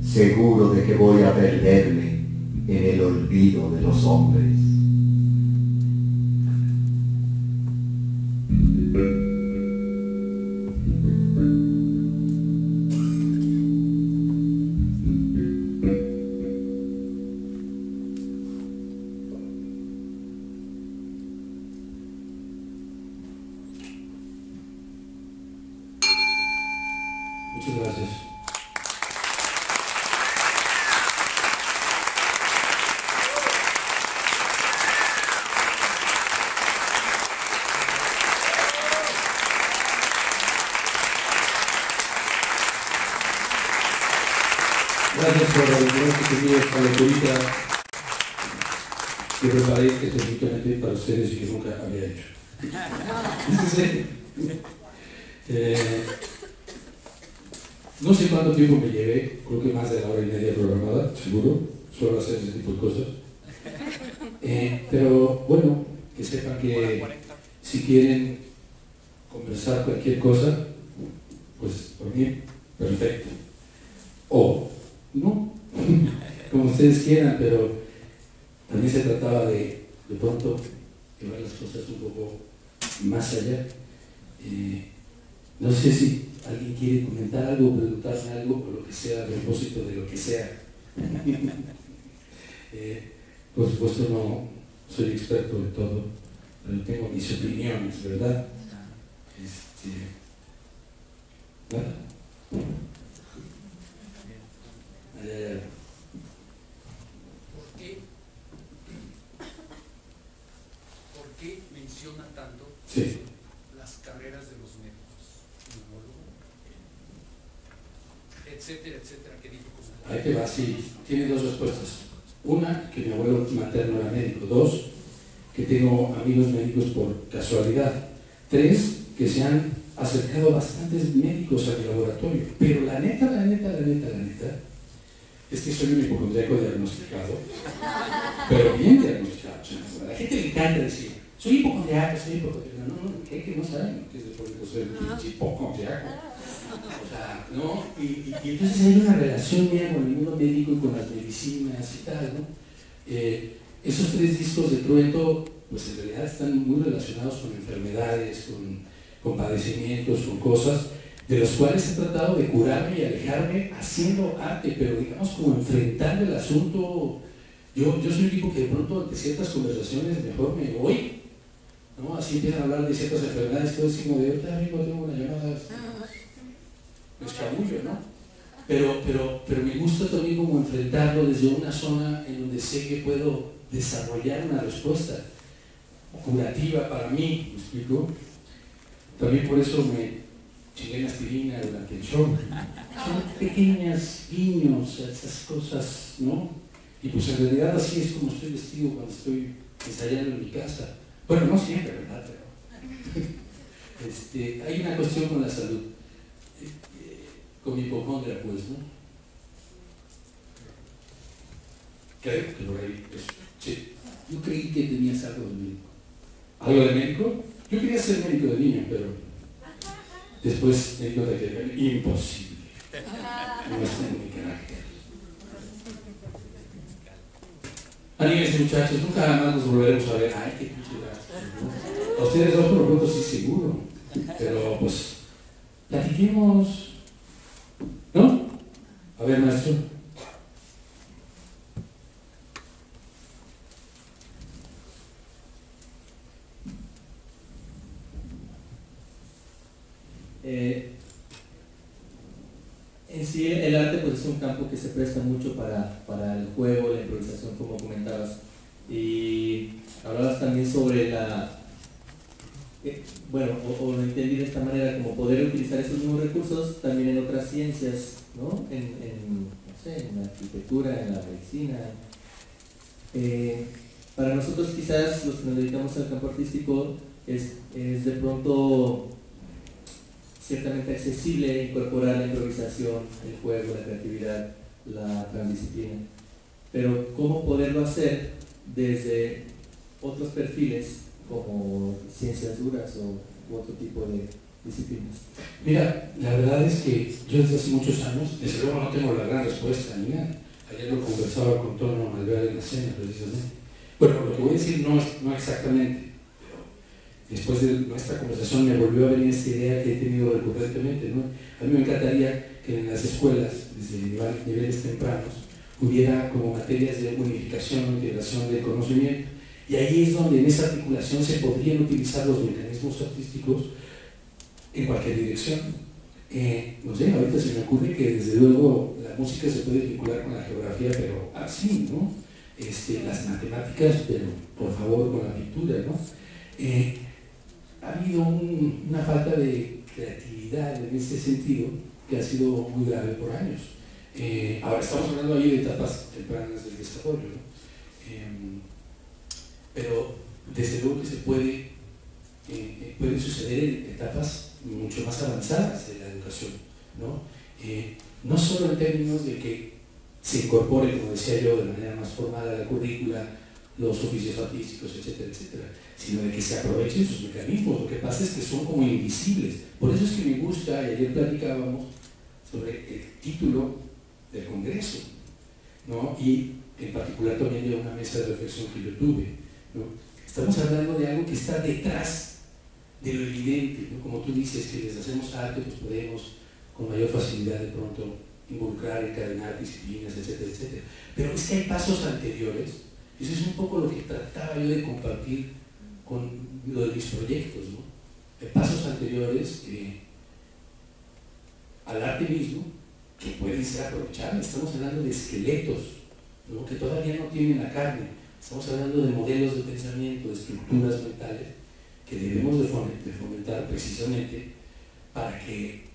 seguro de que voy a perderme en el olvido de los hombres. Muchas gracias. gracias por el dinero que tenía esta lecturita que preparé específicamente para ustedes y que nunca había hecho. No sé cuánto tiempo me llevé, creo que más de la hora y media programada, seguro, suelo hacer ese tipo de cosas. Pero bueno, que sepan que si quieren conversar cualquier cosa, pues por mí, perfecto. O no, como ustedes quieran, pero también se trataba de pronto llevar las cosas un poco más allá. No sé si alguien quiere comentar algo, preguntarme algo, o lo que sea, a propósito de lo que sea. Por supuesto no soy experto en todo, pero tengo mis opiniones, ¿verdad? ¿Nada? ¿Por qué menciona tanto Sí. las carreras de los médicos? Etcétera, etcétera, que dijo con Ahí te va, sí. Tiene dos respuestas. Una, que mi abuelo materno era médico. Dos, que tengo amigos médicos por casualidad. Tres, que se han acercado bastantes médicos a mi laboratorio. Pero la neta, es que soy un hipocondríaco diagnosticado, pero bien diagnosticado. O sea, a la gente le encanta decir, soy hipocondríaco. No, que no saben que es de por ser hipocondríaco. O sea, ¿no? Y entonces hay una relación mía con el mundo médico y con las medicinas y tal, ¿no? Esos tres discos de Trueto, pues en realidad están muy relacionados con enfermedades, con padecimientos, con cosas de los cuales he tratado de curarme y alejarme haciendo arte, pero digamos como enfrentando el asunto. Yo soy un tipo que de pronto ante ciertas conversaciones mejor me voy, ¿no? Así empiezan a hablar de ciertas enfermedades, todo es como de ahorita amigo, tengo una llamada, me escabullo, ¿no? Pero me gusta también como enfrentarlo desde una zona en donde sé que puedo desarrollar una respuesta curativa para mí, ¿me explico? También por eso me chingué en aspirina durante el show. Son pequeños guiños a esas cosas, ¿no? Y pues en realidad así es como estoy vestido cuando estoy ensayando en mi casa. Bueno, no siempre, ¿verdad? Pero hay una cuestión con la salud. Con mi hipocondria, pues, ¿no? Creo que lo leí. Sí. Yo creí que tenías algo de médico. ¿Algo de médico? Yo quería ser médico de niño, pero después me di cuenta que era imposible. No está en mi carácter. Anímense, muchachos, nunca más nos volveremos a ver. Ay, qué pinche gasto, ¿no? A ustedes dos por lo pronto sí seguro. Pero pues, platiquemos. ¿No? A ver, maestro. En sí el arte pues es un campo que se presta mucho para el juego, la improvisación, como comentabas, y hablabas también sobre o lo entendí de esta manera, como poder utilizar esos mismos recursos también en otras ciencias, ¿no? En la arquitectura, en la medicina. Para nosotros quizás los que nos dedicamos al campo artístico es de pronto ciertamente accesible incorporar la improvisación, el juego, la creatividad, la transdisciplina. Pero ¿cómo poderlo hacer desde otros perfiles como ciencias duras u otro tipo de disciplinas? Mira, la verdad es que yo desde hace muchos años, desde luego no tengo la gran respuesta ni nada. Ayer lo conversaba con Tono Alvear en la cena, precisamente. Bueno, lo que voy a decir no exactamente. Después de nuestra conversación me volvió a venir esta idea que he tenido recurrentemente, ¿no? A mí me encantaría que en las escuelas, desde niveles tempranos, hubiera como materias de unificación o integración del conocimiento. Y ahí es donde en esa articulación se podrían utilizar los mecanismos artísticos en cualquier dirección. No sé, ahorita se me ocurre que desde luego la música se puede vincular con la geografía, pero así, ¿no? Las matemáticas, pero por favor con la pintura, ¿no? Ha habido una falta de creatividad en este sentido que ha sido muy grave por años. Ahora, estamos hablando ahí de etapas tempranas del desarrollo, ¿no? Pero desde luego que se puede suceder en etapas mucho más avanzadas de la educación, ¿no? No solo en términos de que se incorpore, como decía yo, de manera más formal a la currícula, los oficios artísticos, etcétera, etcétera, sino de que se aprovechen sus mecanismos. Lo que pasa es que son como invisibles. Por eso es que me gusta, y ayer platicábamos sobre el título del Congreso, ¿no? Y en particular también de una mesa de reflexión que yo tuve, ¿no? Estamos hablando de algo que está detrás de lo evidente, ¿no? Como tú dices, que desde hacemos arte, pues podemos con mayor facilidad de pronto involucrar, encadenar disciplinas, etcétera, etcétera. Pero es que hay pasos anteriores. Eso es un poco lo que trataba yo de compartir con lo de mis proyectos, ¿no? Hay pasos anteriores al arte mismo que pueden ser aprovechables. Estamos hablando de esqueletos, ¿no? Que todavía no tienen la carne. Estamos hablando de modelos de pensamiento, de estructuras mentales que debemos de fomentar precisamente para que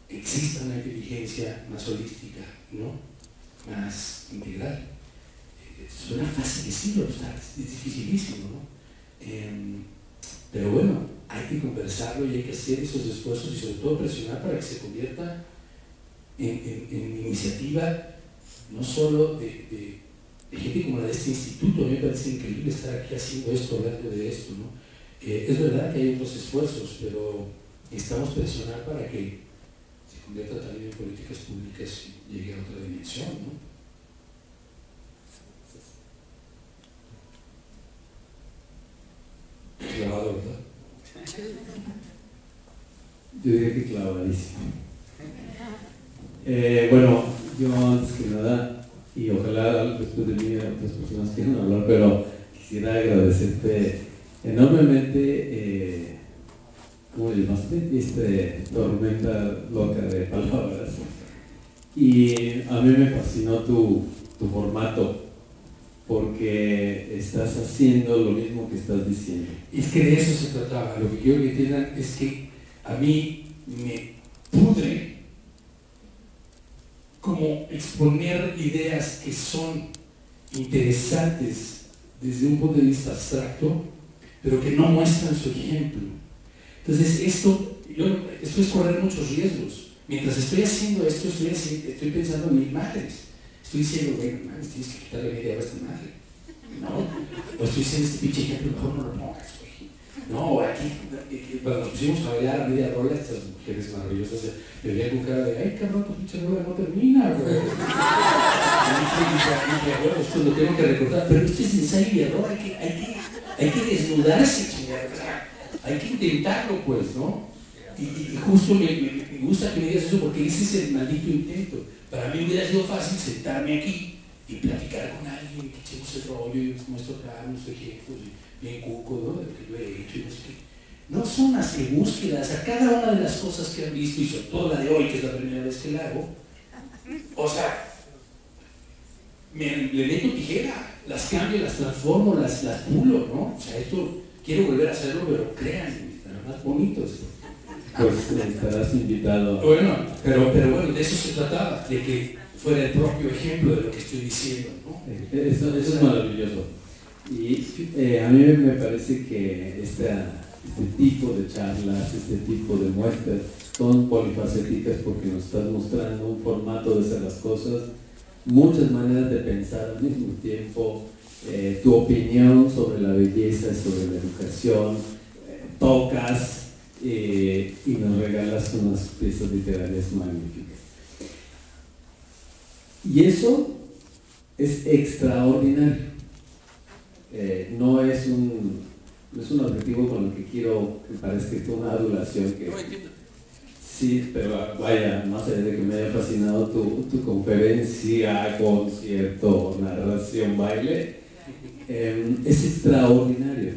exista una inteligencia más holística, ¿no? Más integral. Suena fácil decirlo, es dificilísimo, ¿no? Pero bueno, hay que conversarlo y hay que hacer esos esfuerzos y sobre todo presionar para que se convierta en iniciativa no solo de gente como la de este instituto. A mí me parece increíble estar aquí haciendo esto, hablando de esto, ¿no? Es verdad que hay otros esfuerzos, pero necesitamos presionar para que se convierta también en políticas públicas y llegue a otra dimensión, ¿no? Clavado, ¿verdad? Yo diría que clavadísimo. Bueno, yo antes que nada, y ojalá después de mí otras personas quieran hablar, pero quisiera agradecerte enormemente, ¿cómo le llamaste? Tormenta loca de palabras. Y a mí me fascinó tu formato, porque estás haciendo lo mismo que estás diciendo. Es que de eso se trataba. Lo que quiero que entiendan es que a mí me pudre como exponer ideas que son interesantes desde un punto de vista abstracto, pero que no muestran su ejemplo. Entonces esto es correr muchos riesgos. Mientras estoy haciendo esto, estoy pensando en mis madres. Estoy diciendo, bueno, man, tienes que quitarle media hora a esta madre, ¿no? O estoy diciendo, este pinche ejemplo, mejor no lo pongas, güey. No, aquí, cuando nos pusimos a bailar a media rola, estas mujeres maravillosas me veían con cara de, ay, cabrón, tu pinche rola no termina, güey. Esto lo tengo que recordar, pero esto es ensayo y error, hay que desnudarse, chingada. Hay que intentarlo, pues, ¿no? Y justo me gusta que me digas eso, porque ese es el maldito intento. Para mí hubiera sido fácil sentarme aquí y platicar con alguien, que echemos el rollo y muestro acá unos ejemplos bien cuco, ¿no? De lo que yo he hecho y no sé qué. No son más que búsquedas a cada una de las cosas que han visto, y sobre todo la de hoy, que es la primera vez que la hago. O sea, le meto tijera, las cambio, las transformo, las pulo, ¿no? O sea, esto quiero volver a hacerlo, pero créanme, están más bonitos. Pues estarás invitado. Bueno, pero bueno, de eso se trataba, de que fuera el propio ejemplo de lo que estoy diciendo, ¿no? Eso es maravilloso. Y a mí me parece que este tipo de charlas, este tipo de muestras son polifacéticas, porque nos estás mostrando un formato de hacer las cosas, muchas maneras de pensar al mismo tiempo, tu opinión sobre la belleza, sobre la educación, tocas y nos regalas unas piezas literarias magníficas. Y eso es extraordinario. No es un objetivo con el que quiero que parezca una adulación. Que, sí, pero vaya, más allá de que me haya fascinado tu conferencia, concierto, narración, baile, es extraordinario.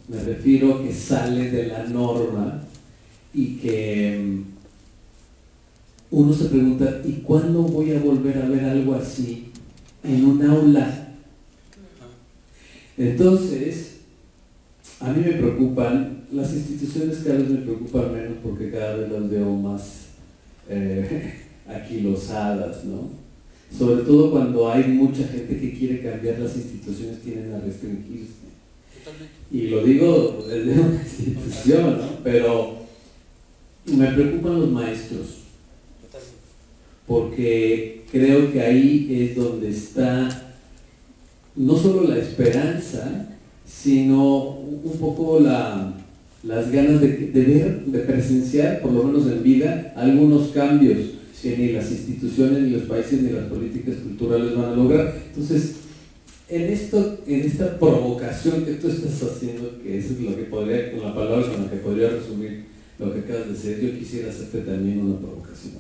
Me refiero a que sale de la norma y que uno se pregunta, ¿y cuándo voy a volver a ver algo así en un aula? Entonces, a mí me preocupan, las instituciones cada vez me preocupan menos, porque cada vez las veo más aquilosadas, ¿no? Sobre todo cuando hay mucha gente que quiere cambiar las instituciones, tienden a restringirse. Y lo digo desde una institución, ¿no? Pero me preocupan los maestros, porque creo que ahí es donde está no solo la esperanza, sino un poco las ganas de ver, de presenciar, por lo menos en vida, algunos cambios que ni las instituciones, ni los países, ni las políticas culturales van a lograr. Entonces, en esta provocación que tú estás haciendo, que eso es lo que podría, con la palabra con la que podría resumir lo que acabas de decir, yo quisiera hacerte también una provocación.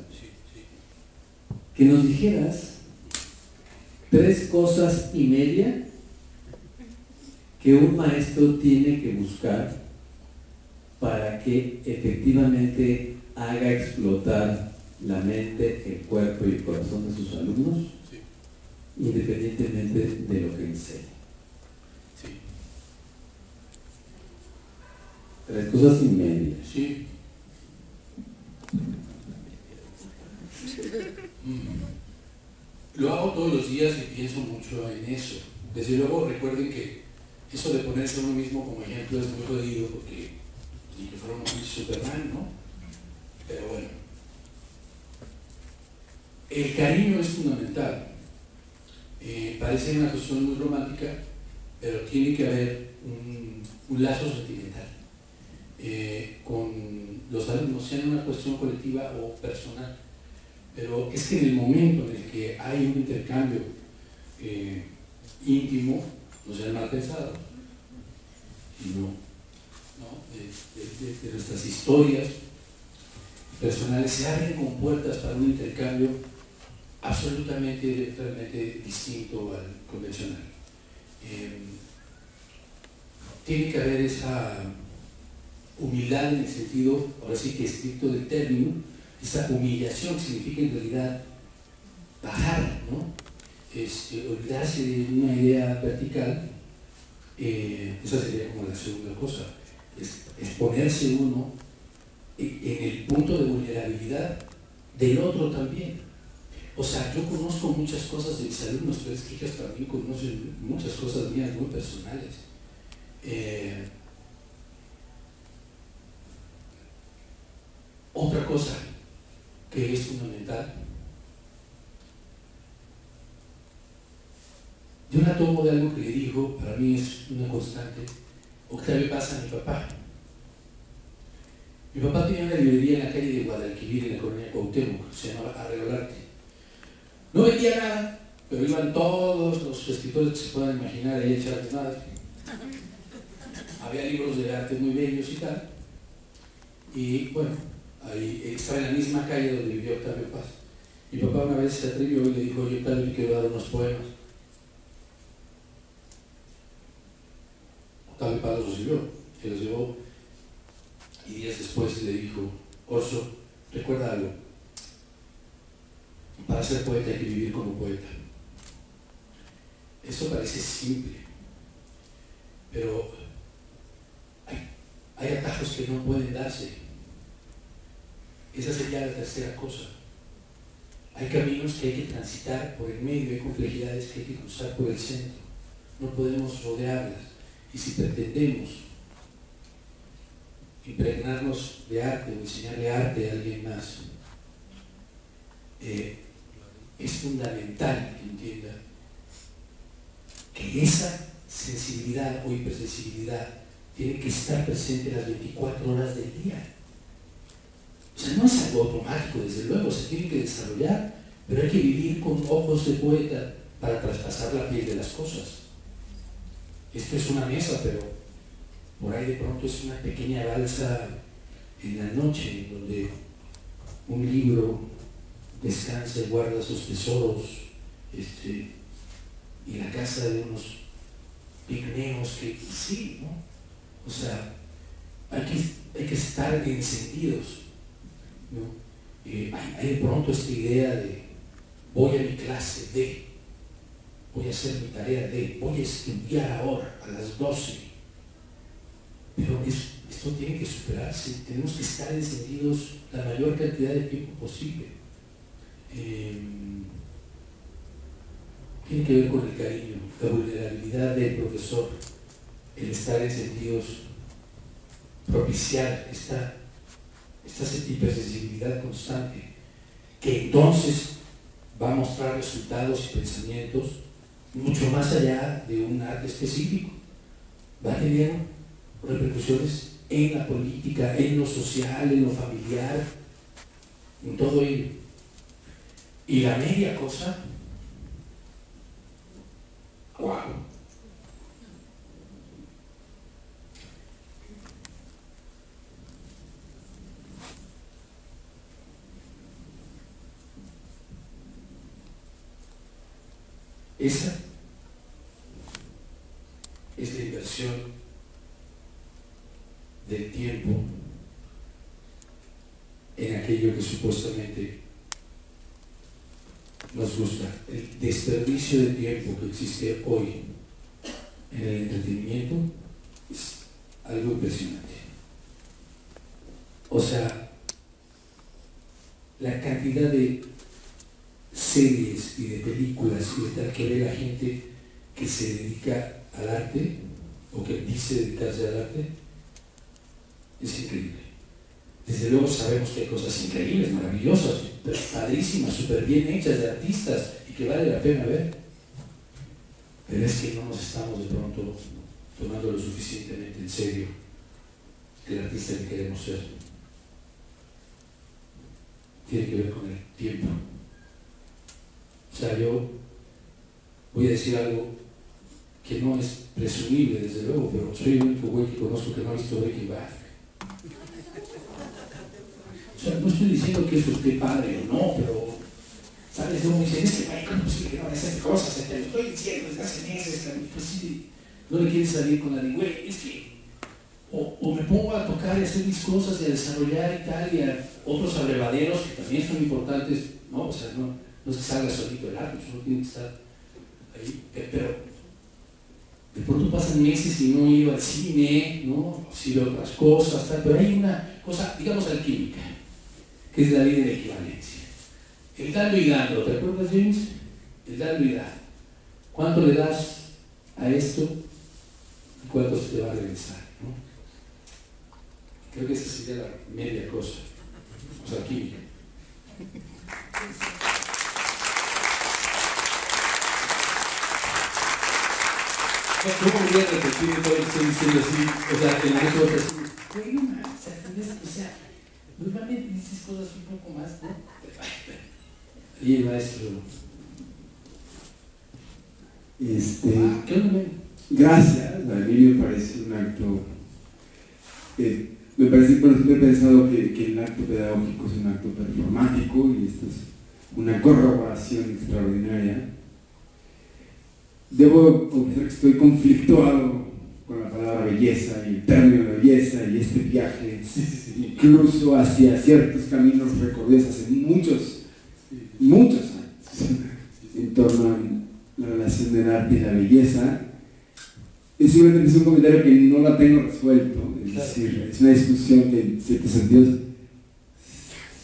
Que nos dijeras 3 cosas y media que un maestro tiene que buscar para que efectivamente haga explotar la mente, el cuerpo y el corazón de sus alumnos, independientemente de lo que enseñe. Sí. 3 cosas y media. Sí. Lo hago todos los días y pienso mucho en eso. Desde luego recuerden que eso de ponerse a uno mismo como ejemplo es muy jodido porque ni que fuera un Superman, ¿no? Pero bueno. El cariño es fundamental. Parece una cuestión muy romántica, pero tiene que haber un lazo sentimental con los alumnos, sea una cuestión colectiva o personal. Pero es que en el momento en el que hay un intercambio íntimo, no sean mal pensados, sino de nuestras historias personales, se abren compuertas para un intercambio absolutamente, realmente distinto al convencional. Tiene que haber esa humildad en el sentido, ahora sí que estricto del término, esa humillación que significa en realidad bajar, ¿no? Olvidarse de una idea vertical, esa sería como la segunda cosa, es ponerse uno en el punto de vulnerabilidad del otro también. O sea, yo conozco muchas cosas de mis alumnos, pero es que ellos también conocen muchas cosas mías muy personales. Otra cosa que es fundamental, yo la tomo de algo que le dijo, para mí es una constante, Octavio Paz a mi papá. Mi papá tenía una librería en la calle de Guadalquivir, en la colonia Cuauhtémoc, se llamaba Arreglarte. No vendía nada, pero iban todos los escritores que se puedan imaginar ahí a echar desmadre. Había libros de arte muy bellos y tal. Y bueno, ahí estaba en la misma calle donde vivió Octavio Paz. Mi papá una vez se atrevió y le dijo: oye, Octavio, quiero dar unos poemas. Octavio Paz los recibió, se los llevó, y días después le dijo: Orso, recuerda algo, para ser poeta hay que vivir como poeta. Eso parece simple, pero hay atajos que no pueden darse. Esa sería la tercera cosa. Hay caminos que hay que transitar por el medio, hay complejidades que hay que cruzar por el centro. No podemos rodearlas. Y si pretendemos impregnarnos de arte o enseñarle arte a alguien más, es fundamental que entienda que esa sensibilidad o hipersensibilidad tiene que estar presente las 24 horas del día. O sea, no es algo automático, desde luego, se tiene que desarrollar, pero hay que vivir con ojos de poeta para traspasar la piel de las cosas. Esto es una mesa, pero por ahí de pronto es una pequeña balsa en la noche, en donde un libro descansa y guarda sus tesoros, y la casa de unos pigmeos que sí, ¿no? O sea, hay que estar encendidos, ¿no? Hay de pronto esta idea de voy a mi clase de, voy a hacer mi tarea de, voy a estudiar ahora a las 12. Pero esto tiene que superarse, tenemos que estar encendidos la mayor cantidad de tiempo posible. tiene que ver con el cariño, la vulnerabilidad del profesor, el estar en sentidos, propiciar esta hipersensibilidad constante, que entonces va a mostrar resultados y pensamientos mucho más allá de un arte específico. Va a tener repercusiones en la política, en lo social, en lo familiar, en todo ello. Y la media cosa, ¡wow! Esa es la inversión del tiempo en aquello que supuestamente nos gusta. El desperdicio de tiempo que existe hoy en el entretenimiento es algo impresionante. O sea, la cantidad de series y de películas y de tal que ve la gente que se dedica al arte o que dice dedicarse al arte es increíble. Desde luego sabemos que hay cosas increíbles, maravillosas, padrísimas, súper bien hechas de artistas y que vale la pena ver, pero es que no nos estamos de pronto tomando lo suficientemente en serio el artista que queremos ser. Tiene que ver con el tiempo. O sea, yo voy a decir algo que no es presumible, desde luego, pero soy el único güey que conozco que no ha visto Breaking Bad. O sea, no estoy diciendo que eso esté padre o no, pero, ¿sabes? Luego me dicen, es que, güey, ¿cómo es posible que no esas cosas? Te lo estoy diciendo desde hace meses, pues sí, no le quieres salir con la de, güey, es que, o me pongo a tocar y hacer mis cosas y a desarrollar y tal, y a otros abrevaderos que también son importantes, ¿no? O sea, no es que salga solito el arte, solo tiene que estar ahí, pero de pronto pasan meses y no he ido al cine, ¿no? Sí veo otras cosas, tal, pero hay una cosa, digamos, alquímica, que es la ley de la equivalencia. El dando y dando, ¿te acuerdas, James? El dando y dando. ¿Cuánto le das a esto y cuánto se te va a regresar, ¿no? Creo que esa sería la media cosa, o sea, alquímica. ¿Cómo voy a repetir todo lo que estoy diciendo así? O sea, que no es otra así. Güey, no más, o sea, normalmente dices cosas un poco más, ¿no? Y el maestro. ¿Qué onda? Gracias, a mí me parece un acto. Me parece, bueno, siempre he pensado que el acto pedagógico es un acto performático y esto es una corroboración extraordinaria. Debo confesar que estoy conflictuado con la palabra belleza y el término de belleza y este viaje, incluso hacia ciertos caminos recorridos hace muchos años, en torno a la relación del arte y la belleza. Es un comentario que no la tengo resuelto, es decir, es una discusión que en ciertos sentidos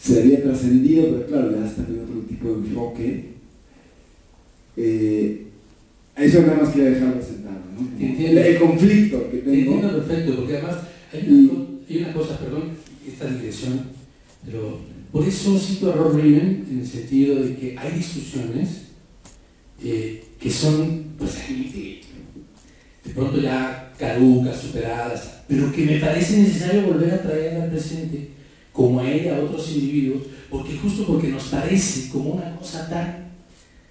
se había trascendido, pero claro, le das también otro tipo de enfoque. Eso nada más quería dejarlo sentado, ¿no? El conflicto que tengo. Entiendo perfecto, porque además hay una cosa, perdón, esta digresión, pero por eso cito a Rob Riemann en el sentido de que hay discusiones que son, pues, de pronto ya caducas, superadas, pero que me parece necesario volver a traer al presente, como a ella, a otros individuos, porque justo porque nos parece como una cosa tan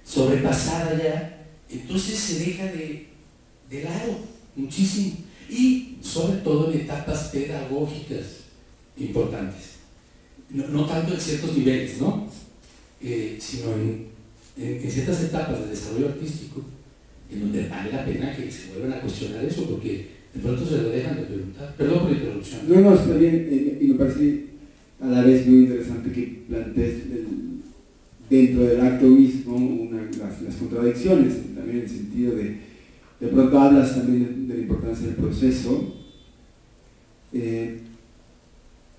sobrepasada ya, entonces se deja de lado muchísimo, y sobre todo en etapas pedagógicas importantes, no tanto en ciertos niveles, ¿no? Sino en ciertas etapas del desarrollo artístico, en donde vale la pena que se vuelvan a cuestionar eso, porque de pronto se lo dejan de preguntar. Perdón por la interrupción. No, está bien, y me parece a la vez muy interesante que plantees dentro del acto mismo las contradicciones, también en el sentido de pronto hablas también de la importancia del proceso.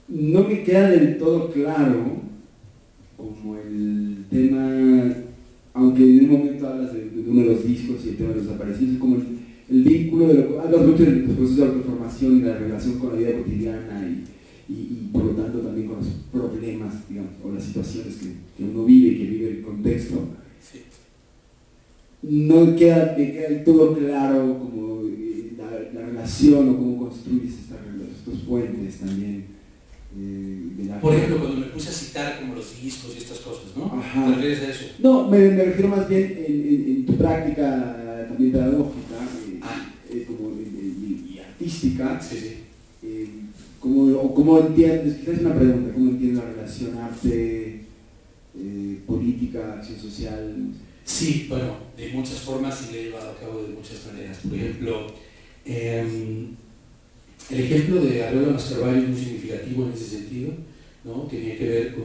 No me queda del todo claro como el tema aunque en un momento hablas de uno de los discos y el tema de los desaparecidos, es como el vínculo de hablas mucho de los procesos de autoformación y la relación con la vida cotidiana y por lo tanto también con los problemas, digamos, o las situaciones que uno vive, que vive el contexto. Sí. No queda todo claro como la relación o cómo construyes estos puentes también. Por ejemplo, cuando me puse a citar como los discos y estas cosas, ¿no? Ajá. ¿Te refieres a eso? No, me refiero más bien en tu práctica también pedagógica y artística. Sí, sí. ¿Cómo entiendes? Quizás es una pregunta, ¿cómo entiendes la relación arte, política, acción social? Sí, bueno, de muchas formas y le he llevado a cabo de muchas maneras. Por ejemplo, el ejemplo de Arreola Mascarvalho es muy significativo en ese sentido, ¿no? Tenía que ver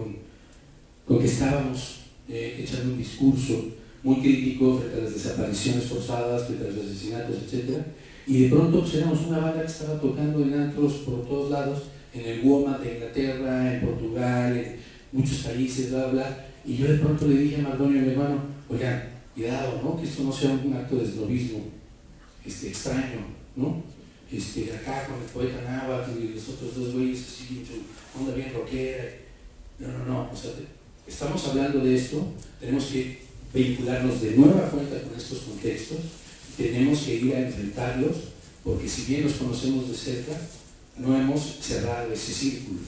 con que estábamos echando un discurso muy crítico frente a las desapariciones forzadas, frente a los asesinatos, etc. Y de pronto pues, éramos una banda que estaba tocando en antros por todos lados, en el WOMAD de Inglaterra, en Portugal, en muchos países, bla, bla. Y yo de pronto le dije a Mardonio, mi hermano, oigan, cuidado, ¿no? Que esto no sea un acto de esnovismo extraño, ¿no? Acá con el poeta Náhuatl y los otros dos güeyes así, su onda bien rockera. No, o sea, estamos hablando de esto, tenemos que vincularnos de nueva cuenta con estos contextos, tenemos que ir a enfrentarlos, porque si bien los conocemos de cerca, no hemos cerrado ese círculo.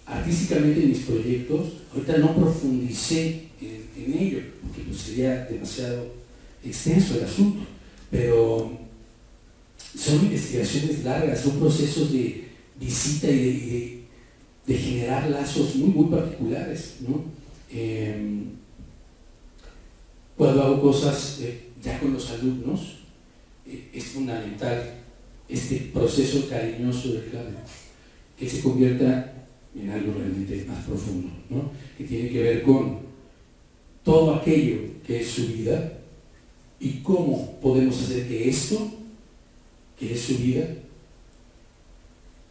Artísticamente en mis proyectos, ahorita no profundicé en ello, porque pues, sería demasiado extenso el asunto, pero son investigaciones largas, son procesos de visita y de generar lazos muy particulares, ¿no? Cuando hago cosas ya con los alumnos, es fundamental este proceso cariñoso del clave, que se convierta en algo realmente más profundo, ¿no? Que tiene que ver con todo aquello que es su vida y cómo podemos hacer que esto, que es su vida,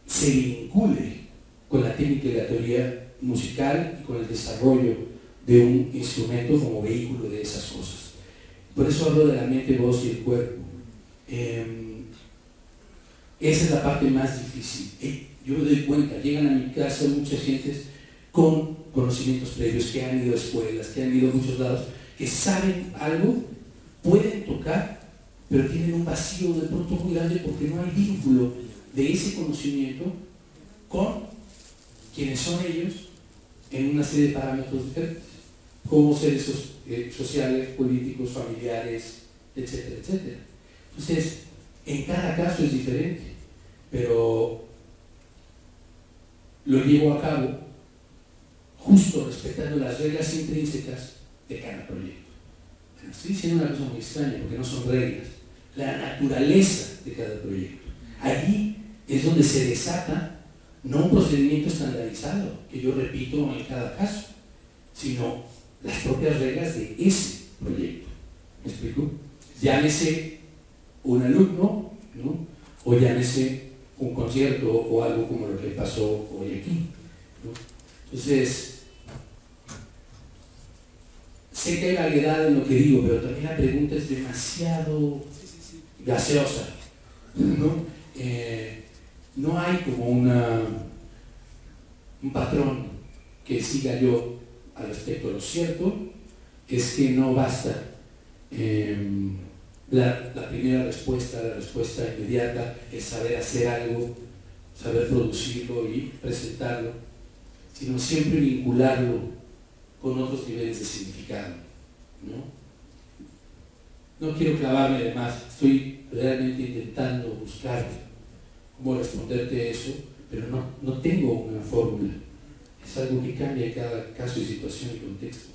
se vincule con la técnica y la teoría musical y con el desarrollo de un instrumento como vehículo de esas cosas. Por eso hablo de la mente, voz y el cuerpo. Esa es la parte más difícil. Yo me doy cuenta, llegan a mi casa muchas gentes con conocimientos previos, que han ido a escuelas, que han ido a muchos lados, que saben algo, pueden tocar, pero tienen un vacío de pronto muy grande porque no hay vínculo de ese conocimiento con quienes son ellos en una serie de parámetros diferentes, como seres sociales, políticos, familiares, etcétera, etcétera. Entonces, en cada caso es diferente, pero lo llevo a cabo justo respetando las reglas intrínsecas de cada proyecto. Pero estoy diciendo una cosa muy extraña porque no son reglas, la naturaleza de cada proyecto. Allí es donde se desata no un procedimiento estandarizado que yo repito en cada caso, sino las propias reglas de ese proyecto. ¿Me explico? Llámese un alumno, ¿no? O llámese un concierto o algo como lo que pasó hoy aquí, ¿no? Entonces, sé que hay vaguedad en lo que digo, pero también la pregunta es demasiado gaseosa, ¿no? No hay como un patrón que siga yo al respecto. Lo cierto es que no basta la primera respuesta, la respuesta inmediata, el saber hacer algo, saber producirlo y presentarlo, sino siempre vincularlo con otros niveles de significado, ¿no? No quiero clavarme de más, estoy realmente intentando buscar cómo responderte eso, pero no tengo una fórmula. Es algo que cambia en cada caso y situación y contexto.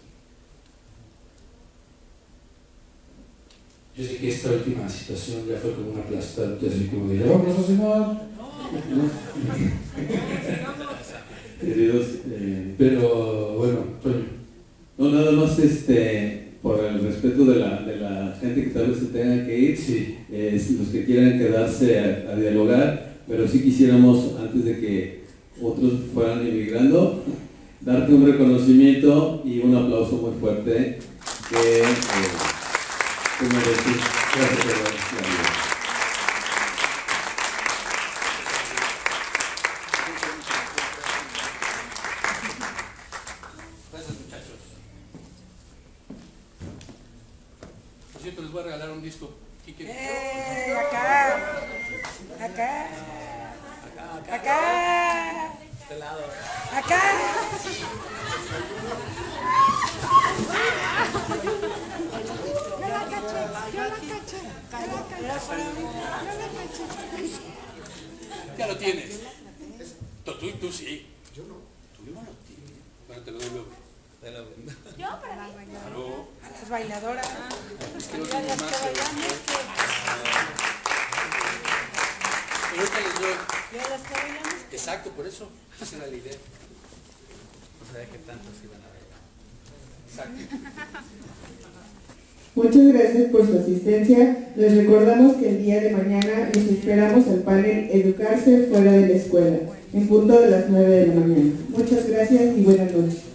Yo sé que esta última situación ya fue como una aplastante, así como de vamos a cenar. Pero bueno, Toño. No, nada más por el respeto de la gente que tal vez se tenga que ir, sí. Los que quieran quedarse a dialogar, pero sí quisiéramos, antes de que otros fueran emigrando, darte un reconocimiento y un aplauso muy fuerte que tú mereces. Gracias por la vida. Gracias, muchachos. Por cierto, les voy a regalar un disco. ¿Qué quieren? Acá. Este lado. Acá. Yo la caché. Ya lo tienes. Tú sí. Yo no. Tú no lo tienes. Bueno, te lo doy luego. Yo para mí. Claro. A las bailadoras. Es que no tengo más. Pero ahorita les doy. ¿Y a las que bailamos? Exacto, por eso. Esa era la idea. No sabía que tantos iban a bailar. Exacto. Muchas gracias por su asistencia. Les recordamos que el día de mañana los esperamos al panel Educarse fuera de la escuela, en punto de las 9 de la mañana. Muchas gracias y buenas noches.